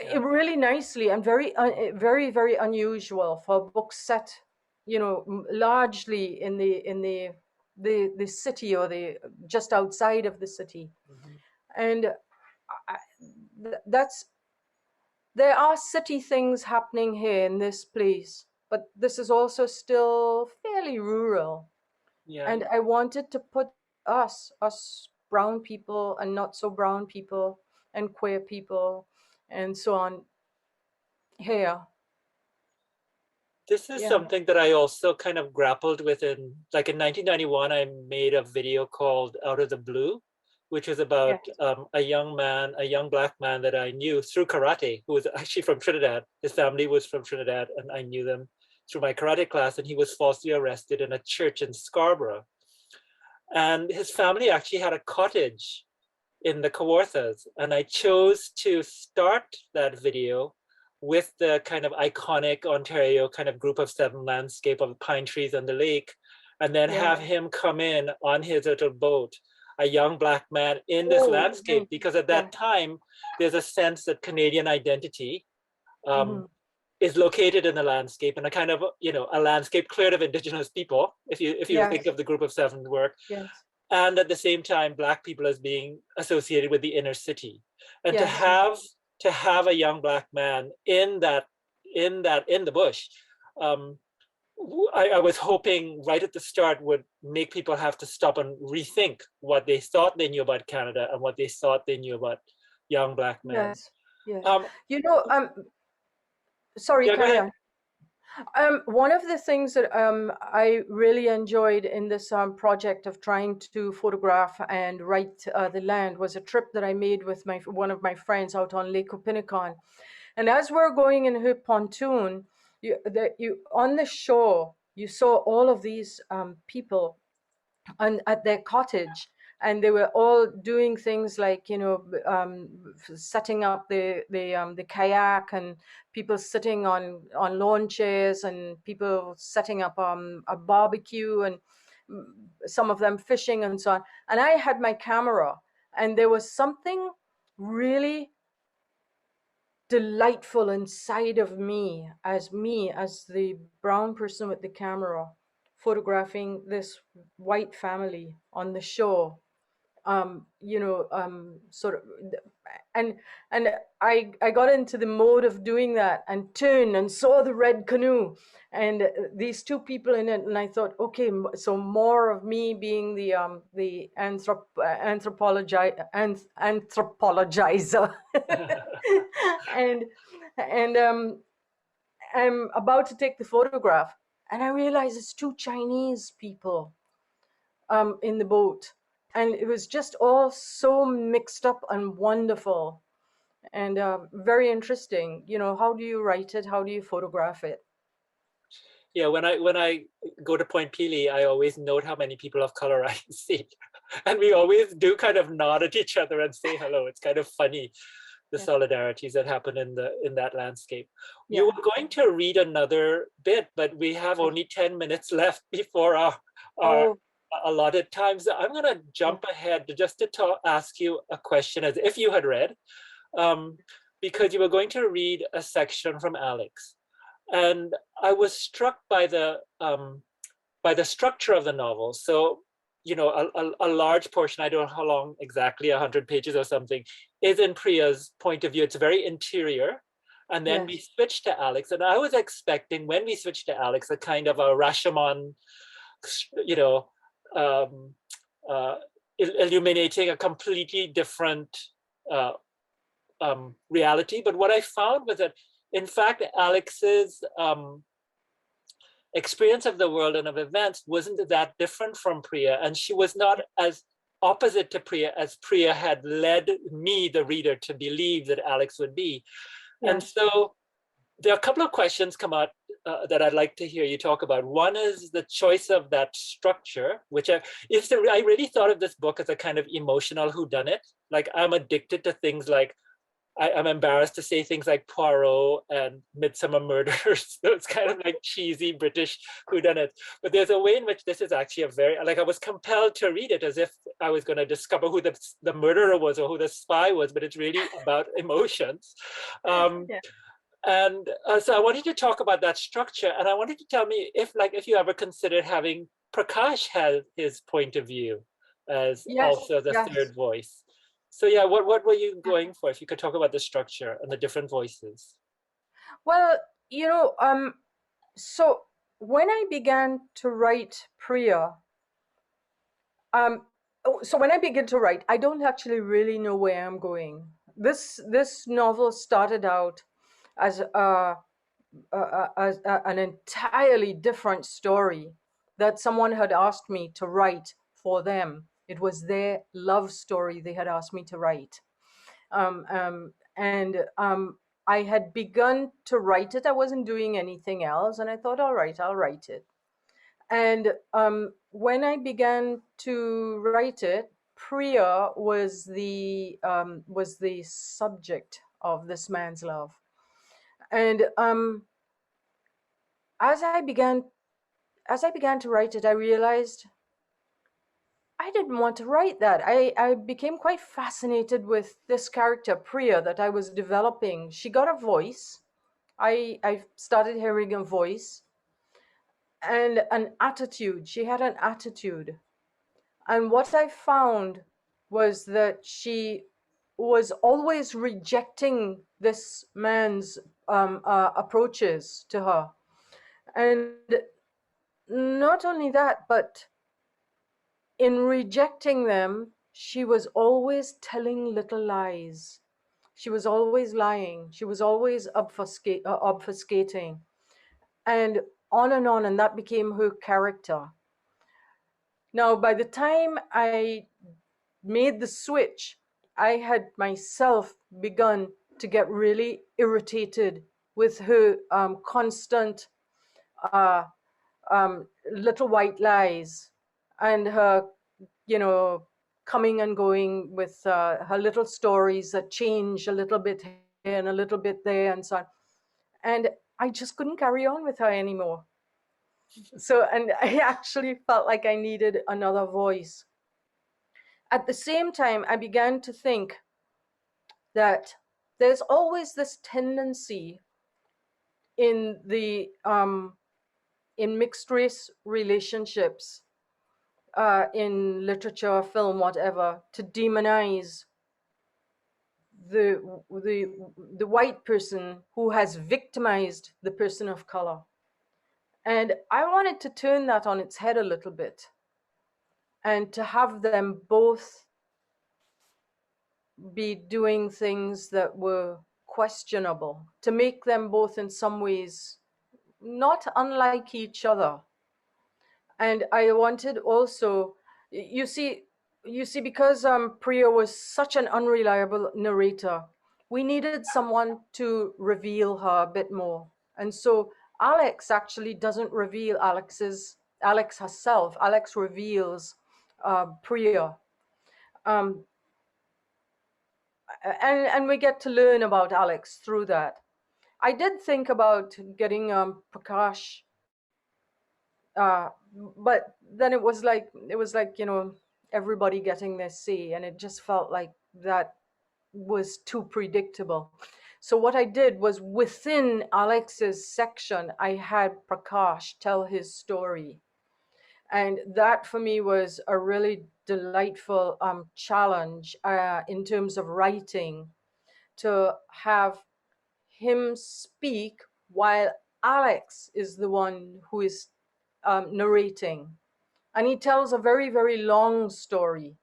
Yeah. really nicely and very very unusual for a book set, you know, largely in the city, or the just outside of the city. And that's, there are city things happening here in this place, but this is also still fairly rural. Yeah. And I wanted to put us brown people and not so brown people and queer people and so on here. This is Yeah. something that I also kind of grappled with in 1991. I made a video called Out of the Blue, which was about a young black man that I knew through karate, who was actually from Trinidad. His family was from Trinidad, and I knew them through my karate class, and he was falsely arrested in a church in Scarborough. And his family actually had a cottage in the Kawarthas, and I chose to start that video with the kind of iconic Ontario kind of group of seven landscape of pine trees and the lake, and then have him come in on his little boat, a young black man in this landscape, because at that time, there's a sense that Canadian identity is located in the landscape, and a kind of, you know, a landscape cleared of Indigenous people, if you think of the group of seven work. And at the same time, Black people as being associated with the inner city. And to have a young Black man in the bush, I was hoping right at the start would make people have to stop and rethink what they thought they knew about Canada and what they thought they knew about young Black men. You know, sorry, carry on. One of the things that I really enjoyed in this project of trying to photograph and write the land was a trip that I made with one of my friends out on Lake Opinikawn. And as we're going in her pontoon, on the shore, you saw all of these people at their cottage, and they were all doing things like, you know, setting up the kayak, and people sitting on lawn chairs, and people setting up a barbecue, and some of them fishing and so on. And I had my camera, and there was something really delightful inside of me as the brown person with the camera, photographing this white family on the shore, you know, sort of, and I got into the mode of doing that, and turned and saw the red canoe and these two people in it, and I thought, okay, so more of me being the anthropologizer, and I'm about to take the photograph, and I realized it's two Chinese people in the boat. And it was just all so mixed up and wonderful and very interesting. You know, how do you write it? How do you photograph it? Yeah, when I go to Point Pelee, I always note how many people of color I see. And we always do kind of nod at each other and say hello. It's kind of funny. the Yes. solidarities that happen in that landscape. Yeah. You were going to read another bit, but we have only 10 minutes left before our Oh, allotted time. So I'm going to jump ahead just to ask you a question as if you had read, because you were going to read a section from Alex. And I was struck by the structure of the novel. So, you know, a large portion, I don't know how long exactly, 100 pages or something, is in Priya's point of view. It's very interior. And then we yes. switch to Alex. And I was expecting, when we switched to Alex, a kind of a Rashomon, you know, um, uh, illuminating a completely different uh, reality. But what I found was that, in fact, Alex's experience of the world and of events wasn't that different from Priya, and she was not as opposite to Priya as Priya had led me, the reader, to believe that Alex would be. Yes. And so there are a couple of questions come out that I'd like to hear you talk about. One is the choice of that structure, which I really thought of this book as a kind of emotional whodunit. Like, I'm addicted to things like, I'm embarrassed to say things like Poirot and Midsummer Murders. So it's kind of like cheesy British whodunit. But there's a way in which this is actually a very, like, I was compelled to read it as if I was going to discover who the murderer was or who the spy was, but it's really about emotions. Yeah. And so I wanted to talk about that structure, and I wanted to tell me if you ever considered having Prakash have his point of view as Yes. also the Yes. third voice. So yeah, what were you going for? If you could talk about the structure and the different voices. Well, you know, so when I began to write Priya, so when I begin to write, I don't actually really know where I'm going. This novel started out as an entirely different story that someone had asked me to write for them. It was their love story they had asked me to write. And I had begun to write it. I wasn't doing anything else, and I thought, all right, I'll write it. And when I began to write it, Priya was the subject of this man's love. And as I began to write it, I realized I didn't want to write that. I became quite fascinated with this character, Priya, that I was developing. She got a voice. I started hearing a voice and an attitude. She had an attitude. And what I found was that she was always rejecting this man's approaches to her. And not only that, but in rejecting them, she was always telling little lies. She was always lying. She was always obfuscating. And on, and that became her character. Now, by the time I made the switch, I had myself begun to get really irritated with her constant uh, little white lies and her, you know, coming and going with her little stories that change a little bit here and a little bit there and so on. And I just couldn't carry on with her anymore. So, and I actually felt like I needed another voice. At the same time, I began to think that there's always this tendency in the in mixed race relationships, in literature, film, whatever, to demonize the the white person who has victimized the person of color. And I wanted to turn that on its head a little bit and to have them both be doing things that were questionable, to make them both in some ways not unlike each other. And I wanted also, you see, because Priya was such an unreliable narrator, we needed someone to reveal her a bit more. And so Alex actually doesn't reveal Alex herself. Alex reveals Priya. and we get to learn about Alex through that. I did think about getting Prakash, uh, but then it was like everybody getting their say, and it just felt like that was too predictable. So what I did was, within Alex's section, I had Prakash tell his story. And that for me was a really delightful challenge in terms of writing, to have him speak while Alex is the one who is narrating. And he tells a very, very long story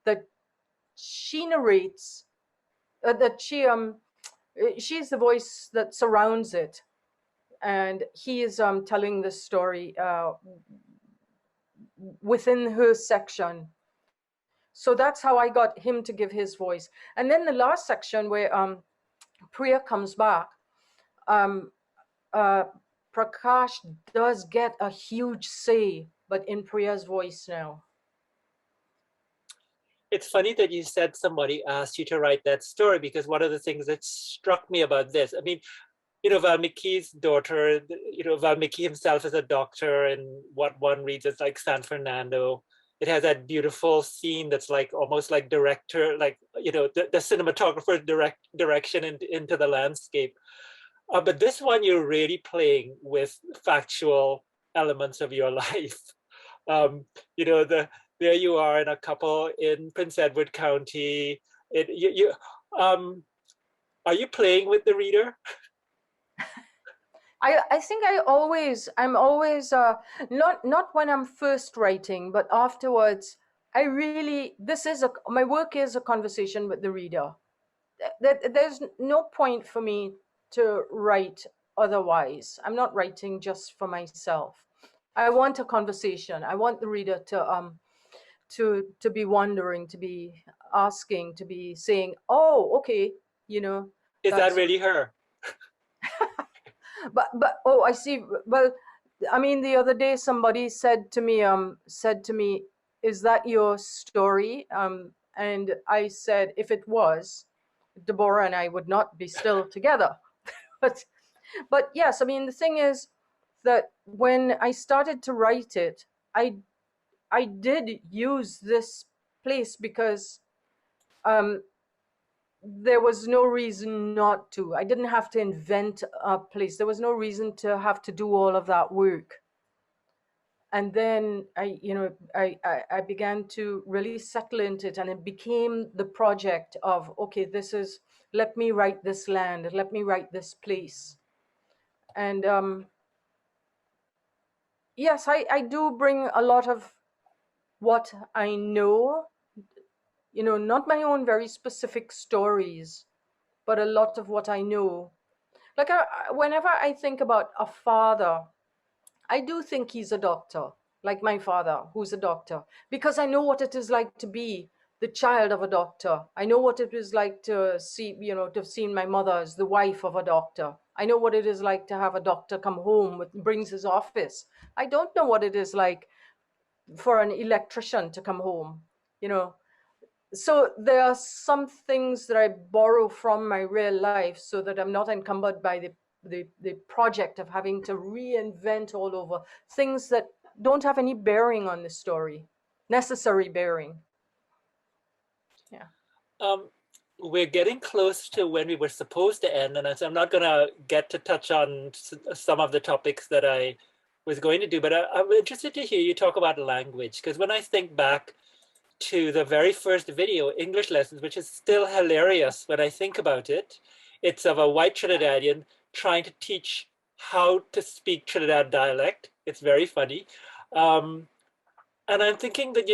that she narrates, that she's the voice that surrounds it. And he is telling the story within her section. So that's how I got him to give his voice. And then the last section where Priya comes back, um, Prakash does get a huge say, but in Priya's voice now. It's funny that you said somebody asked you to write that story, because one of the things that struck me about this, I mean, Valmiki's daughter, Valmiki himself is a doctor, and what one reads is like San Fernando. It has that beautiful scene that's like almost like director, like, the cinematographer's direction into the landscape. But this one, you're really playing with factual elements of your life. There you are in a couple in Prince Edward County. Are you playing with the reader? I think I'm always not when I'm first writing, but afterwards. My work is a conversation with the reader. There's no point for me to write otherwise. I'm not writing just for myself. I want a conversation. I want the reader to be wondering, to be asking, to be saying, "Oh, okay, Is that really her?" But oh, I see. Well, I mean, the other day somebody said to me, "Is that your story?" And I said, if it was, Deborah and I would not be still together. but yes, I mean, the thing is that when I started to write it, I did use this place because there was no reason not to. I didn't have to invent a place. There was no reason to have to do all of that work. And then I began to really settle into it, and it became the project of, okay, let me write this land, let me write this place. And yes, I do bring a lot of what I know, not my own very specific stories, but a lot of what I know. Like whenever I think about a father, I do think he's a doctor, like my father, who's a doctor, because I know what it is like to be the child of a doctor. I know what it is like to see, to have seen my mother as the wife of a doctor. I know what it is like to have a doctor come home brings his office. I don't know what it is like for an electrician to come home, So there are some things that I borrow from my real life so that I'm not encumbered by the project of having to reinvent all over things that don't have any bearing on the story, necessary bearing. Yeah. We're getting close to when we were supposed to end, and I'm not going to get to touch on some of the topics that I was going to do, but I'm interested to hear you talk about language, because when I think back to the very first video, English lessons, which is still hilarious when I think about it. It's of a white Trinidadian trying to teach how to speak Trinidad dialect. It's very funny. And I'm thinking that,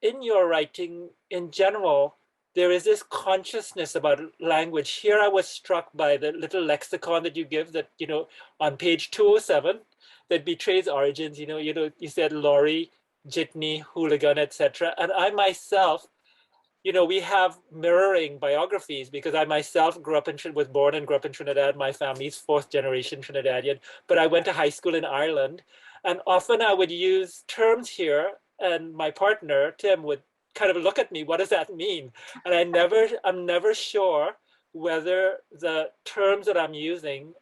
in your writing in general, there is this consciousness about language. Here I was struck by the little lexicon that you give that, on page 207, that betrays origins. You said Laurie, jitney, hooligan, etc. And I myself, we have mirroring biographies, because I myself was born and grew up in Trinidad. My family's fourth generation Trinidadian, but I went to high school in Ireland. And often I would use terms here, and my partner, Tim, would kind of look at me, what does that mean? And I'm never sure whether the terms that I'm using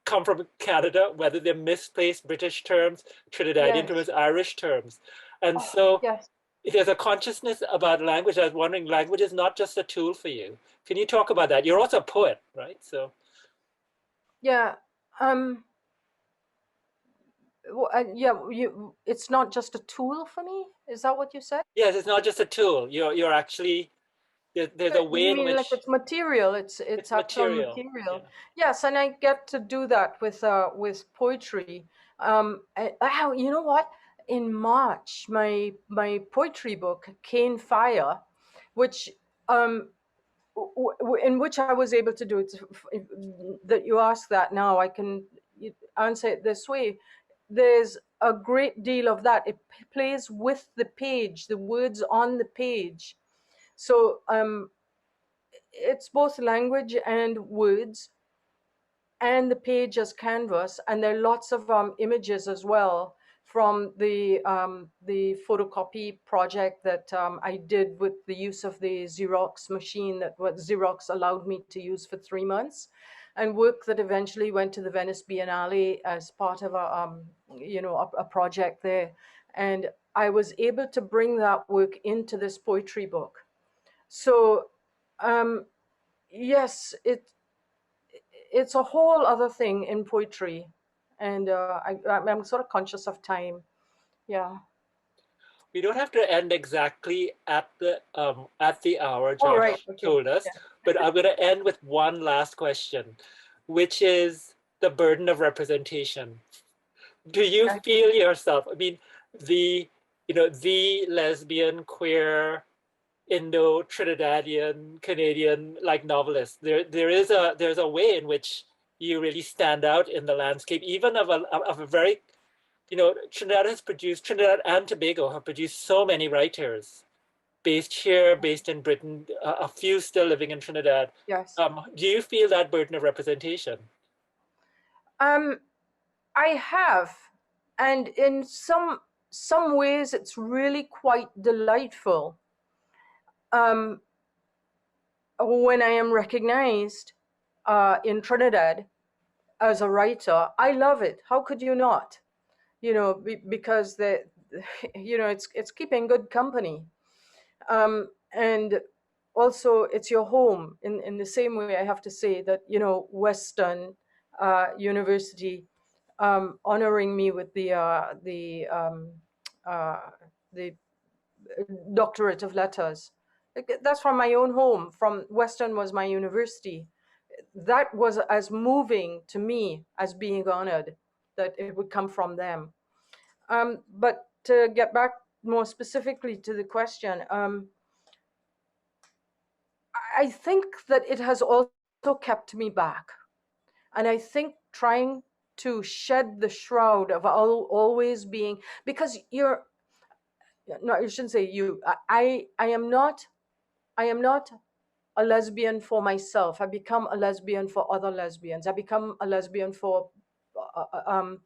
come from Canada, whether they're misplaced British terms, Trinidadian terms, Irish terms. And so Yes. there's a consciousness about language. I was wondering, language is not just a tool for you. Can you talk about that? You're also a poet, right? So Yeah. Yeah, it's not just a tool for me. Is that what you said? yes, it's not just a tool. You're actually there's a way You in mean like which it's material? It's actual material. material. Yeah. Yes, and I get to do that with poetry. You know what? In March, my poetry book, Cane Fire, which in which I was able to do it. That you ask that now, I can answer it this way. There's a great deal of that. It plays with the page, the words on the page. So it's both language and words, and the page as canvas, and there are lots of images as well from the photocopy project that I did with the use of the Xerox machine that what Xerox allowed me to use for 3 months, and work that eventually went to the Venice Biennale as part of a project there. And I was able to bring that work into this poetry book. So yes, it's a whole other thing in poetry, and I'm sort of conscious of time. Yeah. We don't have to end exactly at the hour All Josh right. Okay. told us, Yeah. but I'm going to end with one last question, which is the burden of representation. Do you Okay. feel yourself? I mean, the lesbian, queer, Indo-Trinidadian, Canadian like novelist. There's a way in which you really stand out in the landscape, even of a very Trinidad and Tobago have produced so many writers based here, based in Britain, a few still living in Trinidad. Yes. Do you feel that burden of representation? I have, and in some ways, it's really quite delightful. When I am recognized in Trinidad as a writer, I love it. How could you not? Because it's keeping good company, and also it's your home. In the same way, I have to say that Western University honoring me with the doctorate of letters. That's from my own home. From Western was my university. That was as moving to me as being honored that it would come from them. But to get back more specifically to the question, I think that it has also kept me back. And I think trying to shed the shroud of always being, because no, I shouldn't say you. I am not a lesbian for myself. I become a lesbian for other lesbians. I become a lesbian for I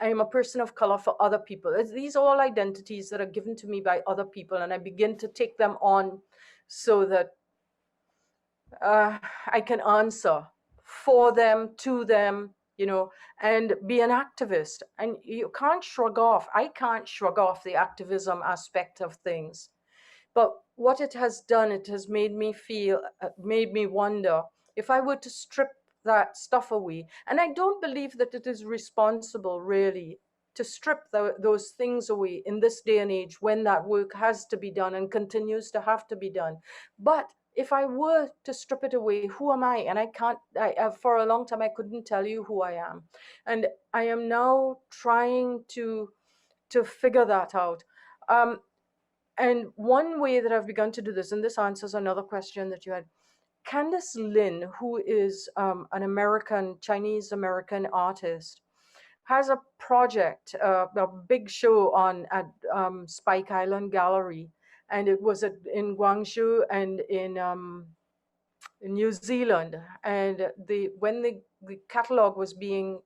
am a person of color for other people. These are all identities that are given to me by other people, and I begin to take them on so that I can answer for them, to them, and be an activist. And you can't shrug off. I can't shrug off the activism aspect of things. But what it has done, it has made me wonder if I were to strip that stuff away. And I don't believe that it is responsible, really, to strip those things away in this day and age when that work has to be done and continues to have to be done. But if I were to strip it away, who am I? And I can't, for a long time, I couldn't tell you who I am. And I am now trying to figure that out. And one way that I've begun to do this, and this answers another question that you had, Candace Lin, who is an Chinese American artist, has a project, a big show at Spike Island Gallery, and it was in Guangzhou and in New Zealand. And when the catalog was being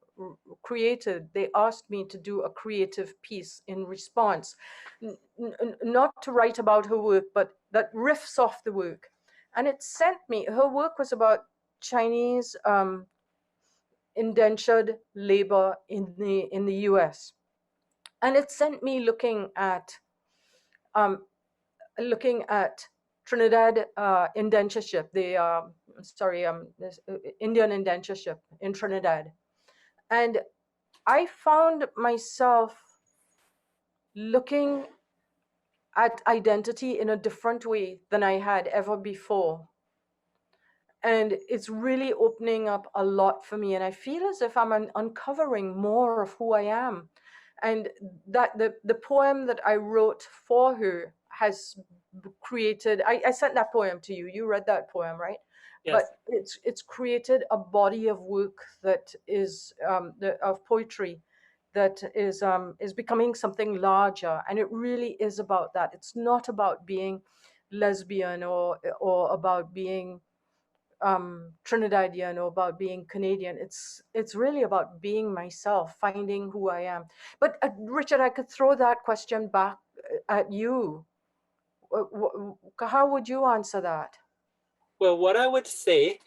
created, they asked me to do a creative piece in response, not to write about her work, but that riffs off the work. And it sent me, her work was about Chinese indentured labor in the US. And it sent me looking at Trinidad indentureship, this, Indian indentureship in Trinidad. And I found myself looking at identity in a different way than I had ever before. And it's really opening up a lot for me. And I feel as if I'm uncovering more of who I am. And that the poem that I wrote for her has created, I sent that poem to you. You read that poem, right? Yes. But it's created a body of work that is of poetry that is becoming something larger. And it really is about that. It's not about being lesbian or about being Trinidadian or about being Canadian. It's really about being myself, finding who I am. But Richard, I could throw that question back at you. How would you answer that? Well, what I would say,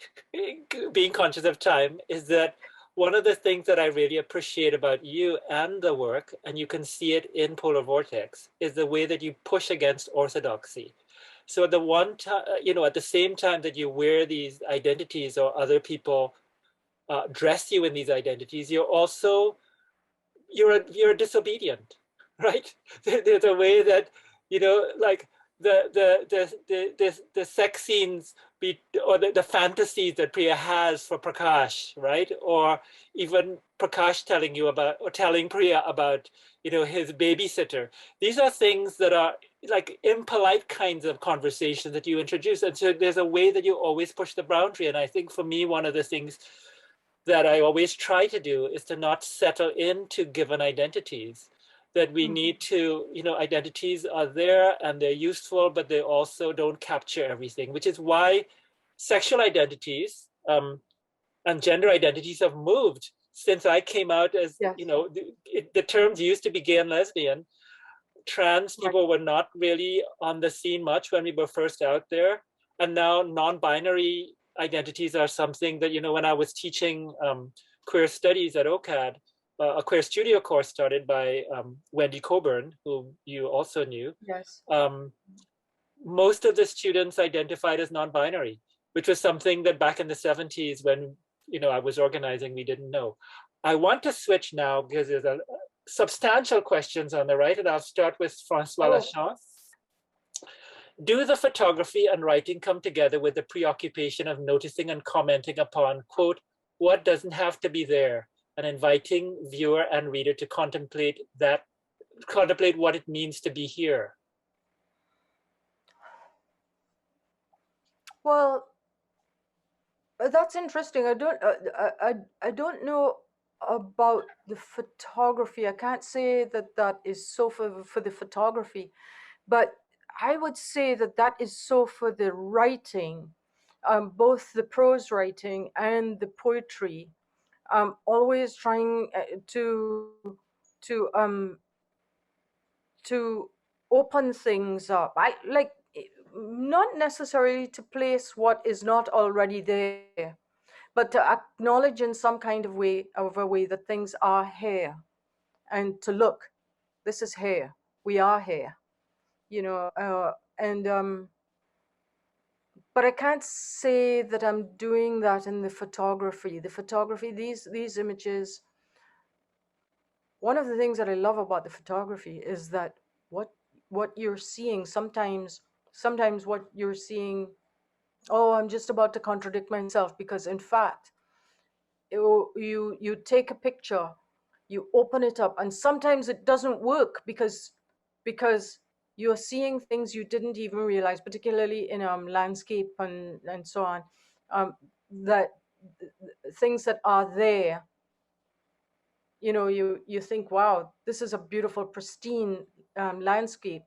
being conscious of time, is that one of the things that I really appreciate about you and the work, and you can see it in Polar Vortex, is the way that you push against orthodoxy. So at the one time, at the same time that you wear these identities or other people dress you in these identities, you're disobedient, right? There's a way that, like the sex scenes or the fantasies that Priya has for Prakash, right? Or even Prakash telling Priya about, his babysitter. These are things that are like impolite kinds of conversations that you introduce. And so there's a way that you always push the boundary. And I think for me, one of the things that I always try to do is to not settle into given identities. That we need to, identities are there and they're useful, but they also don't capture everything, which is why sexual identities and gender identities have moved since I came out as, Yes. The terms used to be gay and lesbian. Trans people were not really on the scene much when we were first out there. And now non-binary identities are something that, when I was teaching queer studies at OCAD, a queer studio course started by Wendy Coburn, who you also knew. Yes. Most of the students identified as non-binary, which was something that back in the 70s when I was organizing, we didn't know. I want to switch now because there's a substantial questions on the right, and I'll start with Francois Lachance. Do the photography and writing come together with the preoccupation of noticing and commenting upon, quote, what doesn't have to be there, and inviting viewer and reader to contemplate what it means to be here? Well, that's interesting. I don't know about the photography. I can't say that is so for the photography, but I would say that is so for the writing, both the prose writing and the poetry. Always trying to open things up. I like not necessarily to place what is not already there, but to acknowledge in some kind of a way that things are here, and to look, this is here, we are here, but I can't say that I'm doing that in the photography. These images, one of the things that I love about the photography is that what you're seeing, sometimes what you're seeing, I'm just about to contradict myself, because in fact, you take a picture, you open it up, and sometimes it doesn't work because you're seeing things you didn't even realize, particularly in landscape and so on, that things that are there, you think, wow, this is a beautiful, pristine landscape.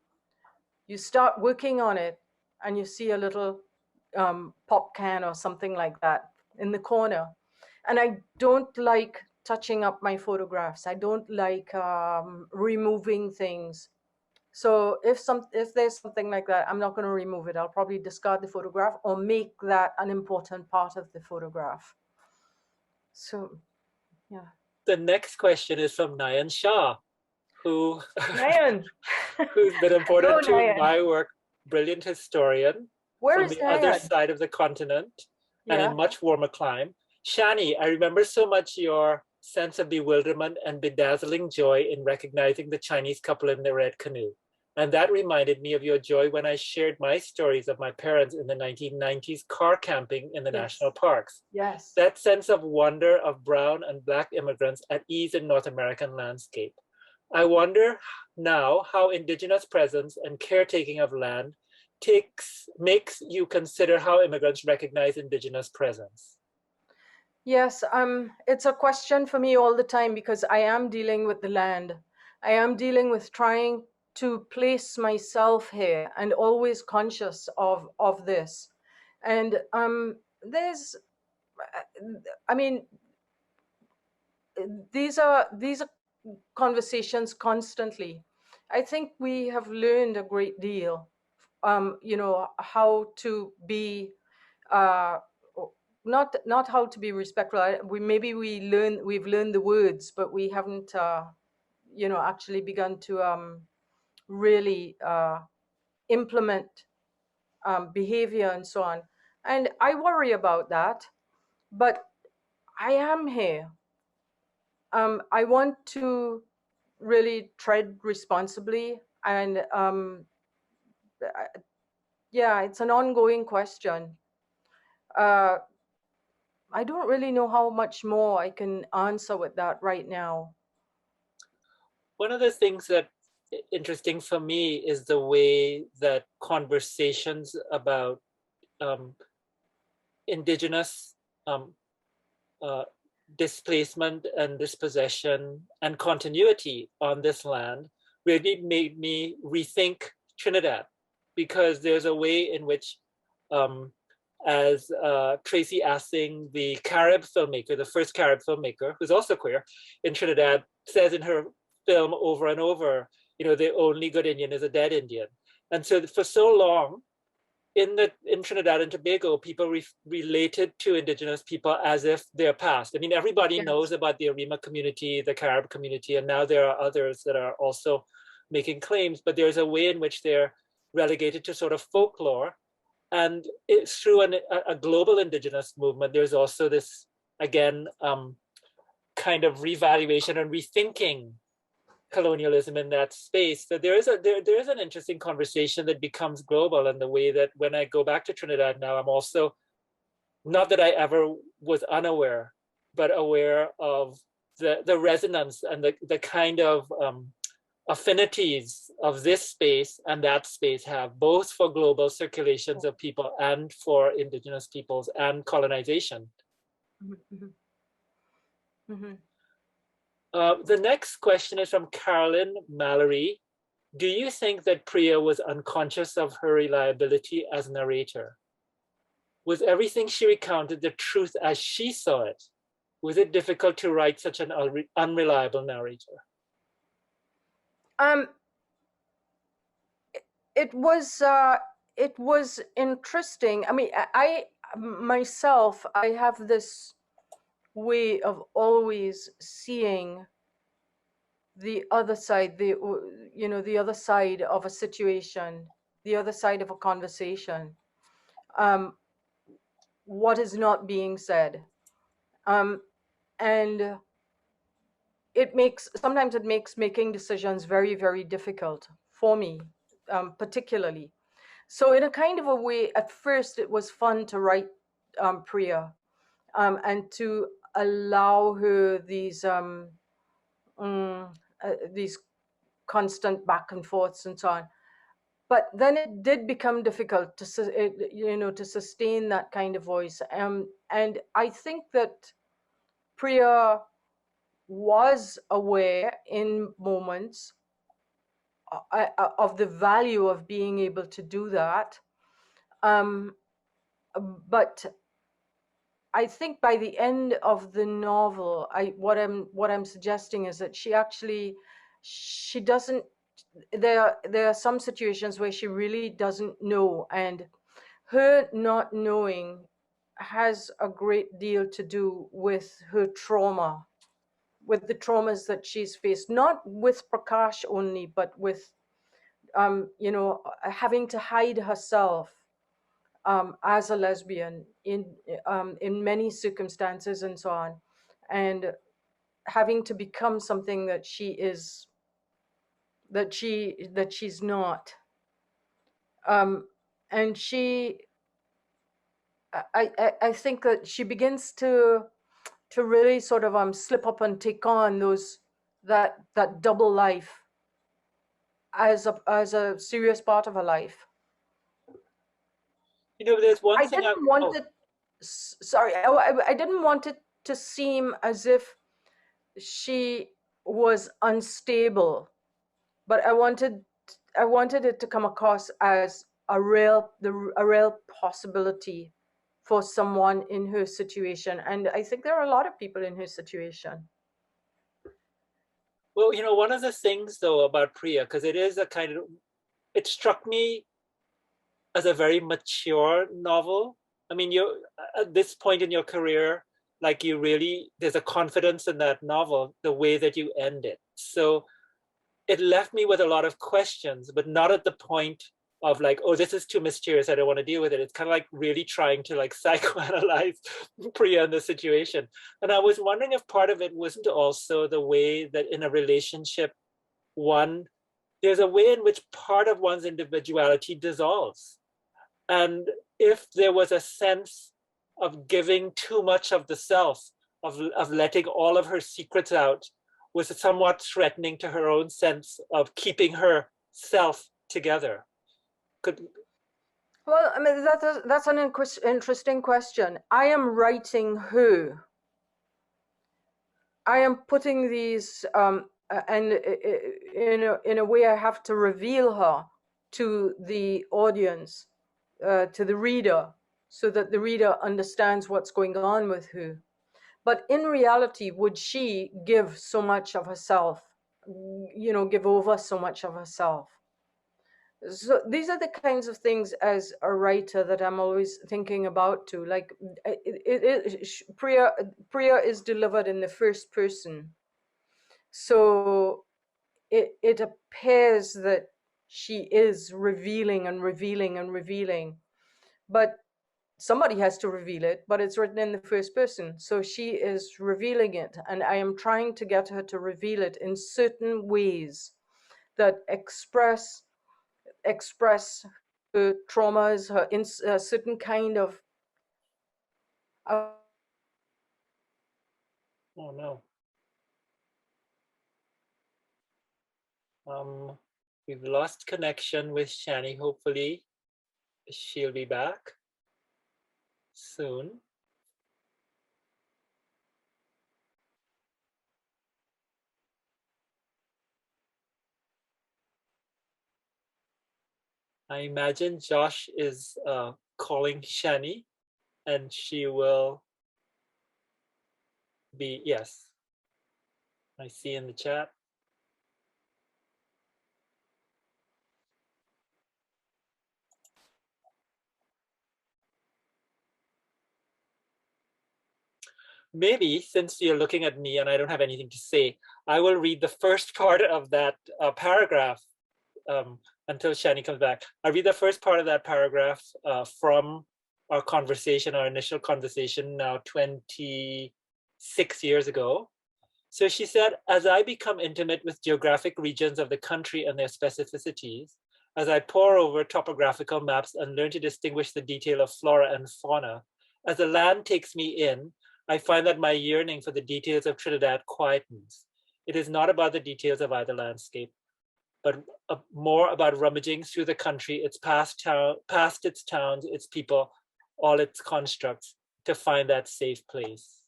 You start working on it and you see a little pop can or something like that in the corner. And I don't like touching up my photographs. I don't like removing things. So if there's something like that, I'm not going to remove it. I'll probably discard the photograph or make that an important part of the photograph. So, yeah. The next question is from Nayan Shah, who Nayan. who's been important to Nayan. my work, brilliant historian Where from is the other Nayan? side of the continent and Yeah. in much warmer clime. Shani, I remember so much your sense of bewilderment and bedazzling joy in recognizing the Chinese couple in the red canoe. And that reminded me of your joy when I shared my stories of my parents in the 1990s car camping in the national parks. Yes. That sense of wonder of brown and black immigrants at ease in North American landscape. I wonder now how indigenous presence and caretaking of land makes you consider how immigrants recognize indigenous presence. Yes, it's a question for me all the time because I am dealing with the land. I am dealing with trying to place myself here and always conscious of this. And I mean, these are conversations constantly. I think we have learned a great deal, how to be not how to be respectful. We've learned the words, but we haven't actually begun to really implement behavior and so on. And I worry about that, but I am here. I want to really tread responsibly, and yeah, it's an ongoing question. I don't really know how much more I can answer with that right now. One of the things that interesting for me is the way that conversations about indigenous displacement and dispossession and continuity on this land really made me rethink Trinidad, because there's a way in which, as Tracy Assing, the Carib filmmaker, the first Carib filmmaker, who's also queer in Trinidad, says in her film over and over, the only good Indian is a dead Indian. And so for so long, in Trinidad and Tobago, people related to indigenous people as if they're past. I mean, everybody knows about the Arima community, the Carib community, and now there are others that are also making claims, but there's a way in which they're relegated to sort of folklore. And it's through a global indigenous movement, there's also this, again, kind of revaluation and rethinking colonialism in that space. That there is an interesting conversation that becomes global, and the way that when I go back to Trinidad now, I'm also, not that I ever was unaware, but aware of the resonance and the kind of affinities of this space and that space have, both for global circulations of people and for indigenous peoples and colonization. Mm-hmm. Mm-hmm. The next question is from Carolyn Mallory. Do you think that Priya was unconscious of her reliability as narrator? Was everything she recounted the truth as she saw it? Was it difficult to write such an unreliable narrator? It was interesting. I mean, I myself, I have this way of always seeing the other side, the other side of a situation, the other side of a conversation, what is not being said, and sometimes it makes making decisions very, very difficult for me, particularly. So in a kind of a way, at first it was fun to write Priya, and to allow her these constant back and forths and so on. But then it did become difficult to sustain that kind of voice. And I think that Priya was aware in moments of the value of being able to do that. But I think by the end of the novel, what I'm suggesting is that she doesn't. There are some situations where she really doesn't know, and her not knowing has a great deal to do with her trauma, with the traumas that she's faced, not with Prakash only, but with having to hide herself as a lesbian in many circumstances and so on, and having to become something that she's not. And I think that she begins to really sort of slip up and take on that double life as a serious part of her life. There's one I thing didn't want it. Sorry, I didn't want it to seem as if she was unstable, but I wanted it to come across as a real possibility for someone in her situation, and I think there are a lot of people in her situation. Well, one of the things though about Priya, because it struck me as a very mature novel. I mean, you're at this point in your career, like there's a confidence in that novel, the way that you end it. So it left me with a lot of questions, but not at the point of like, oh, this is too mysterious, I don't want to deal with it. It's kind of like really trying to like psychoanalyze Priya in the situation. And I was wondering if part of it wasn't also the way that in a relationship, there's a way in which part of one's individuality dissolves. And if there was a sense of giving too much of the self, of letting all of her secrets out, was somewhat threatening to her own sense of keeping herself together. Well, I mean, that's an interesting question. I am writing her. I am putting these, and in a way, I have to reveal her to the audience, to the reader, so that the reader understands what's going on with her. But in reality, would she give so much of herself, give over so much of herself? So these are the kinds of things as a writer that I'm always thinking about too. Like Priya is delivered in the first person. So it appears that she is revealing and revealing and revealing, but somebody has to reveal it, but it's written in the first person. So she is revealing it, and I am trying to get her to reveal it in certain ways that express her traumas, her certain kind of. Oh no. We've lost connection with Shani. Hopefully she'll be back soon. I imagine Josh is calling Shani, and she will be, yes, I see in the chat. Maybe since you're looking at me and I don't have anything to say, I will read the first part of that paragraph until Shani comes back. I read the first part of that paragraph from our conversation, our initial conversation now 26 years ago. So she said, as I become intimate with geographic regions of the country and their specificities, as I pore over topographical maps and learn to distinguish the detail of flora and fauna, as the land takes me in, I find that my yearning for the details of Trinidad quietens. It is not about the details of either landscape, but more about rummaging through the country, past its towns, its people, all its constructs, to find that safe place.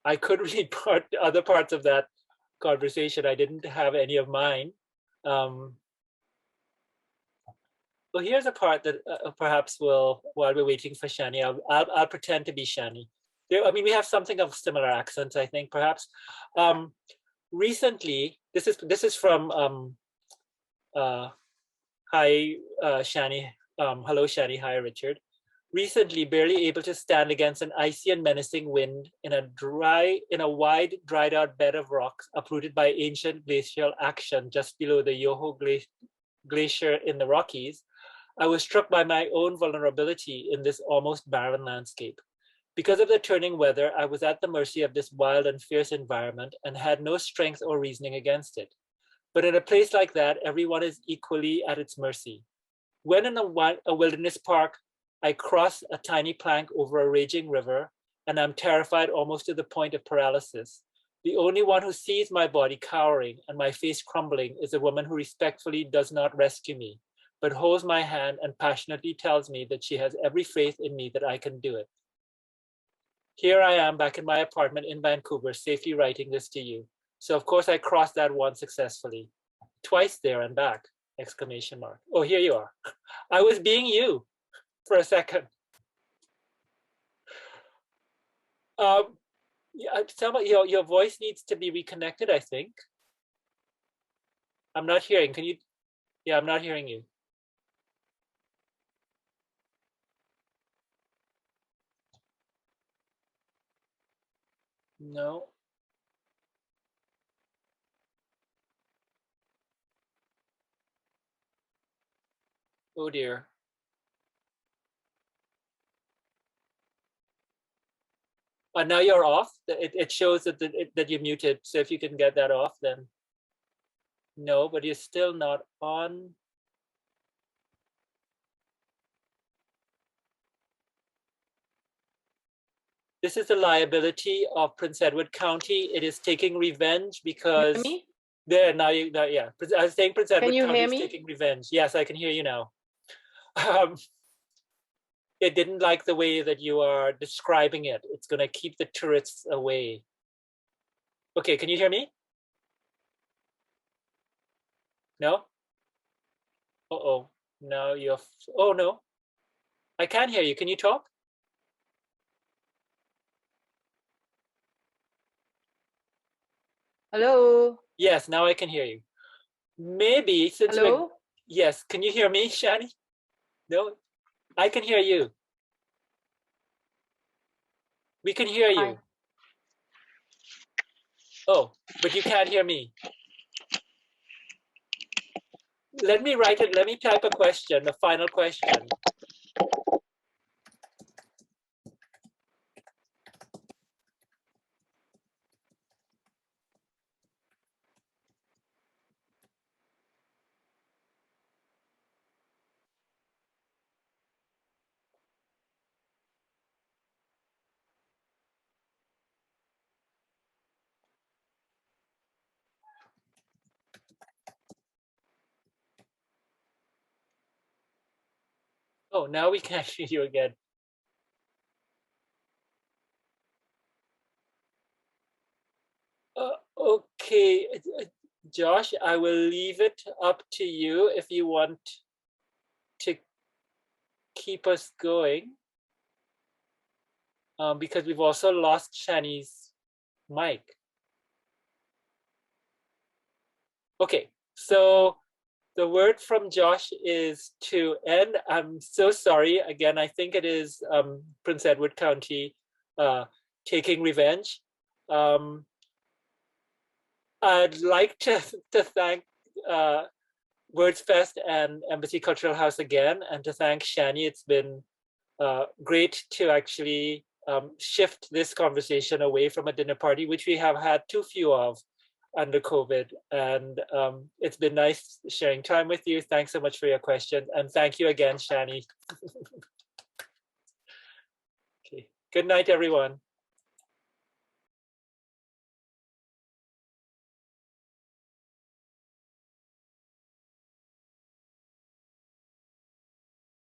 I could read other parts of that conversation. I didn't have any of mine. Well, here's a part that perhaps will, while we're waiting for Shani, I'll pretend to be Shani. I mean, we have something of similar accents, I think, perhaps. Recently, this is from hi Shani, hello Shani, hi Richard. Recently, barely able to stand against an icy and menacing wind in a wide, dried out bed of rocks uprooted by ancient glacial action just below the Yoho Glacier in the Rockies, I was struck by my own vulnerability in this almost barren landscape. Because of the turning weather, I was at the mercy of this wild and fierce environment and had no strength or reasoning against it. But in a place like that, everyone is equally at its mercy. When in a wilderness park, I cross a tiny plank over a raging river, and I'm terrified almost to the point of paralysis. The only one who sees my body cowering and my face crumbling is a woman who respectfully does not rescue me, but holds my hand and passionately tells me that she has every faith in me that I can do it. Here I am back in my apartment in Vancouver, safely writing this to you. So of course I crossed that one successfully. Twice there and back, exclamation mark. Oh, here you are. I was being you for a second. Your voice needs to be reconnected, I think. I'm not hearing, can you? Yeah, I'm not hearing you. No. Oh dear. Now you're off. It shows that that you're muted. So if you can get that off, then no, but you're still not on. This is the liability of Prince Edward County. It is taking revenge because Me? there now yeah. I was saying Prince Edward Can you County hear is me? taking revenge. Yes, I can hear you now. It didn't like the way that you are describing it. It's going to keep the tourists away. Okay, can you hear me? No? Uh-oh. Now you're, oh no. I can hear you. Can you talk? Hello? Yes, now I can hear you. Maybe since Hello? yes, can you hear me, Shani? No? I can hear you. We can hear you. Hi. Oh, but you can't hear me. Let me write it. Let me type a question, a final question. Oh, now we can't hear you again. Okay, Josh, I will leave it up to you if you want to keep us going, because we've also lost Shani's mic. Okay, so the word from Josh is to end. I'm so sorry. Again, I think it is Prince Edward County taking revenge. I'd like to thank WordsFest and Embassy Cultural House again, and to thank Shani. It's been great to actually shift this conversation away from a dinner party, which we have had too few of under COVID. And it's been nice sharing time with you. Thanks so much for your questions. And thank you again, Shani. Okay. Good night, everyone.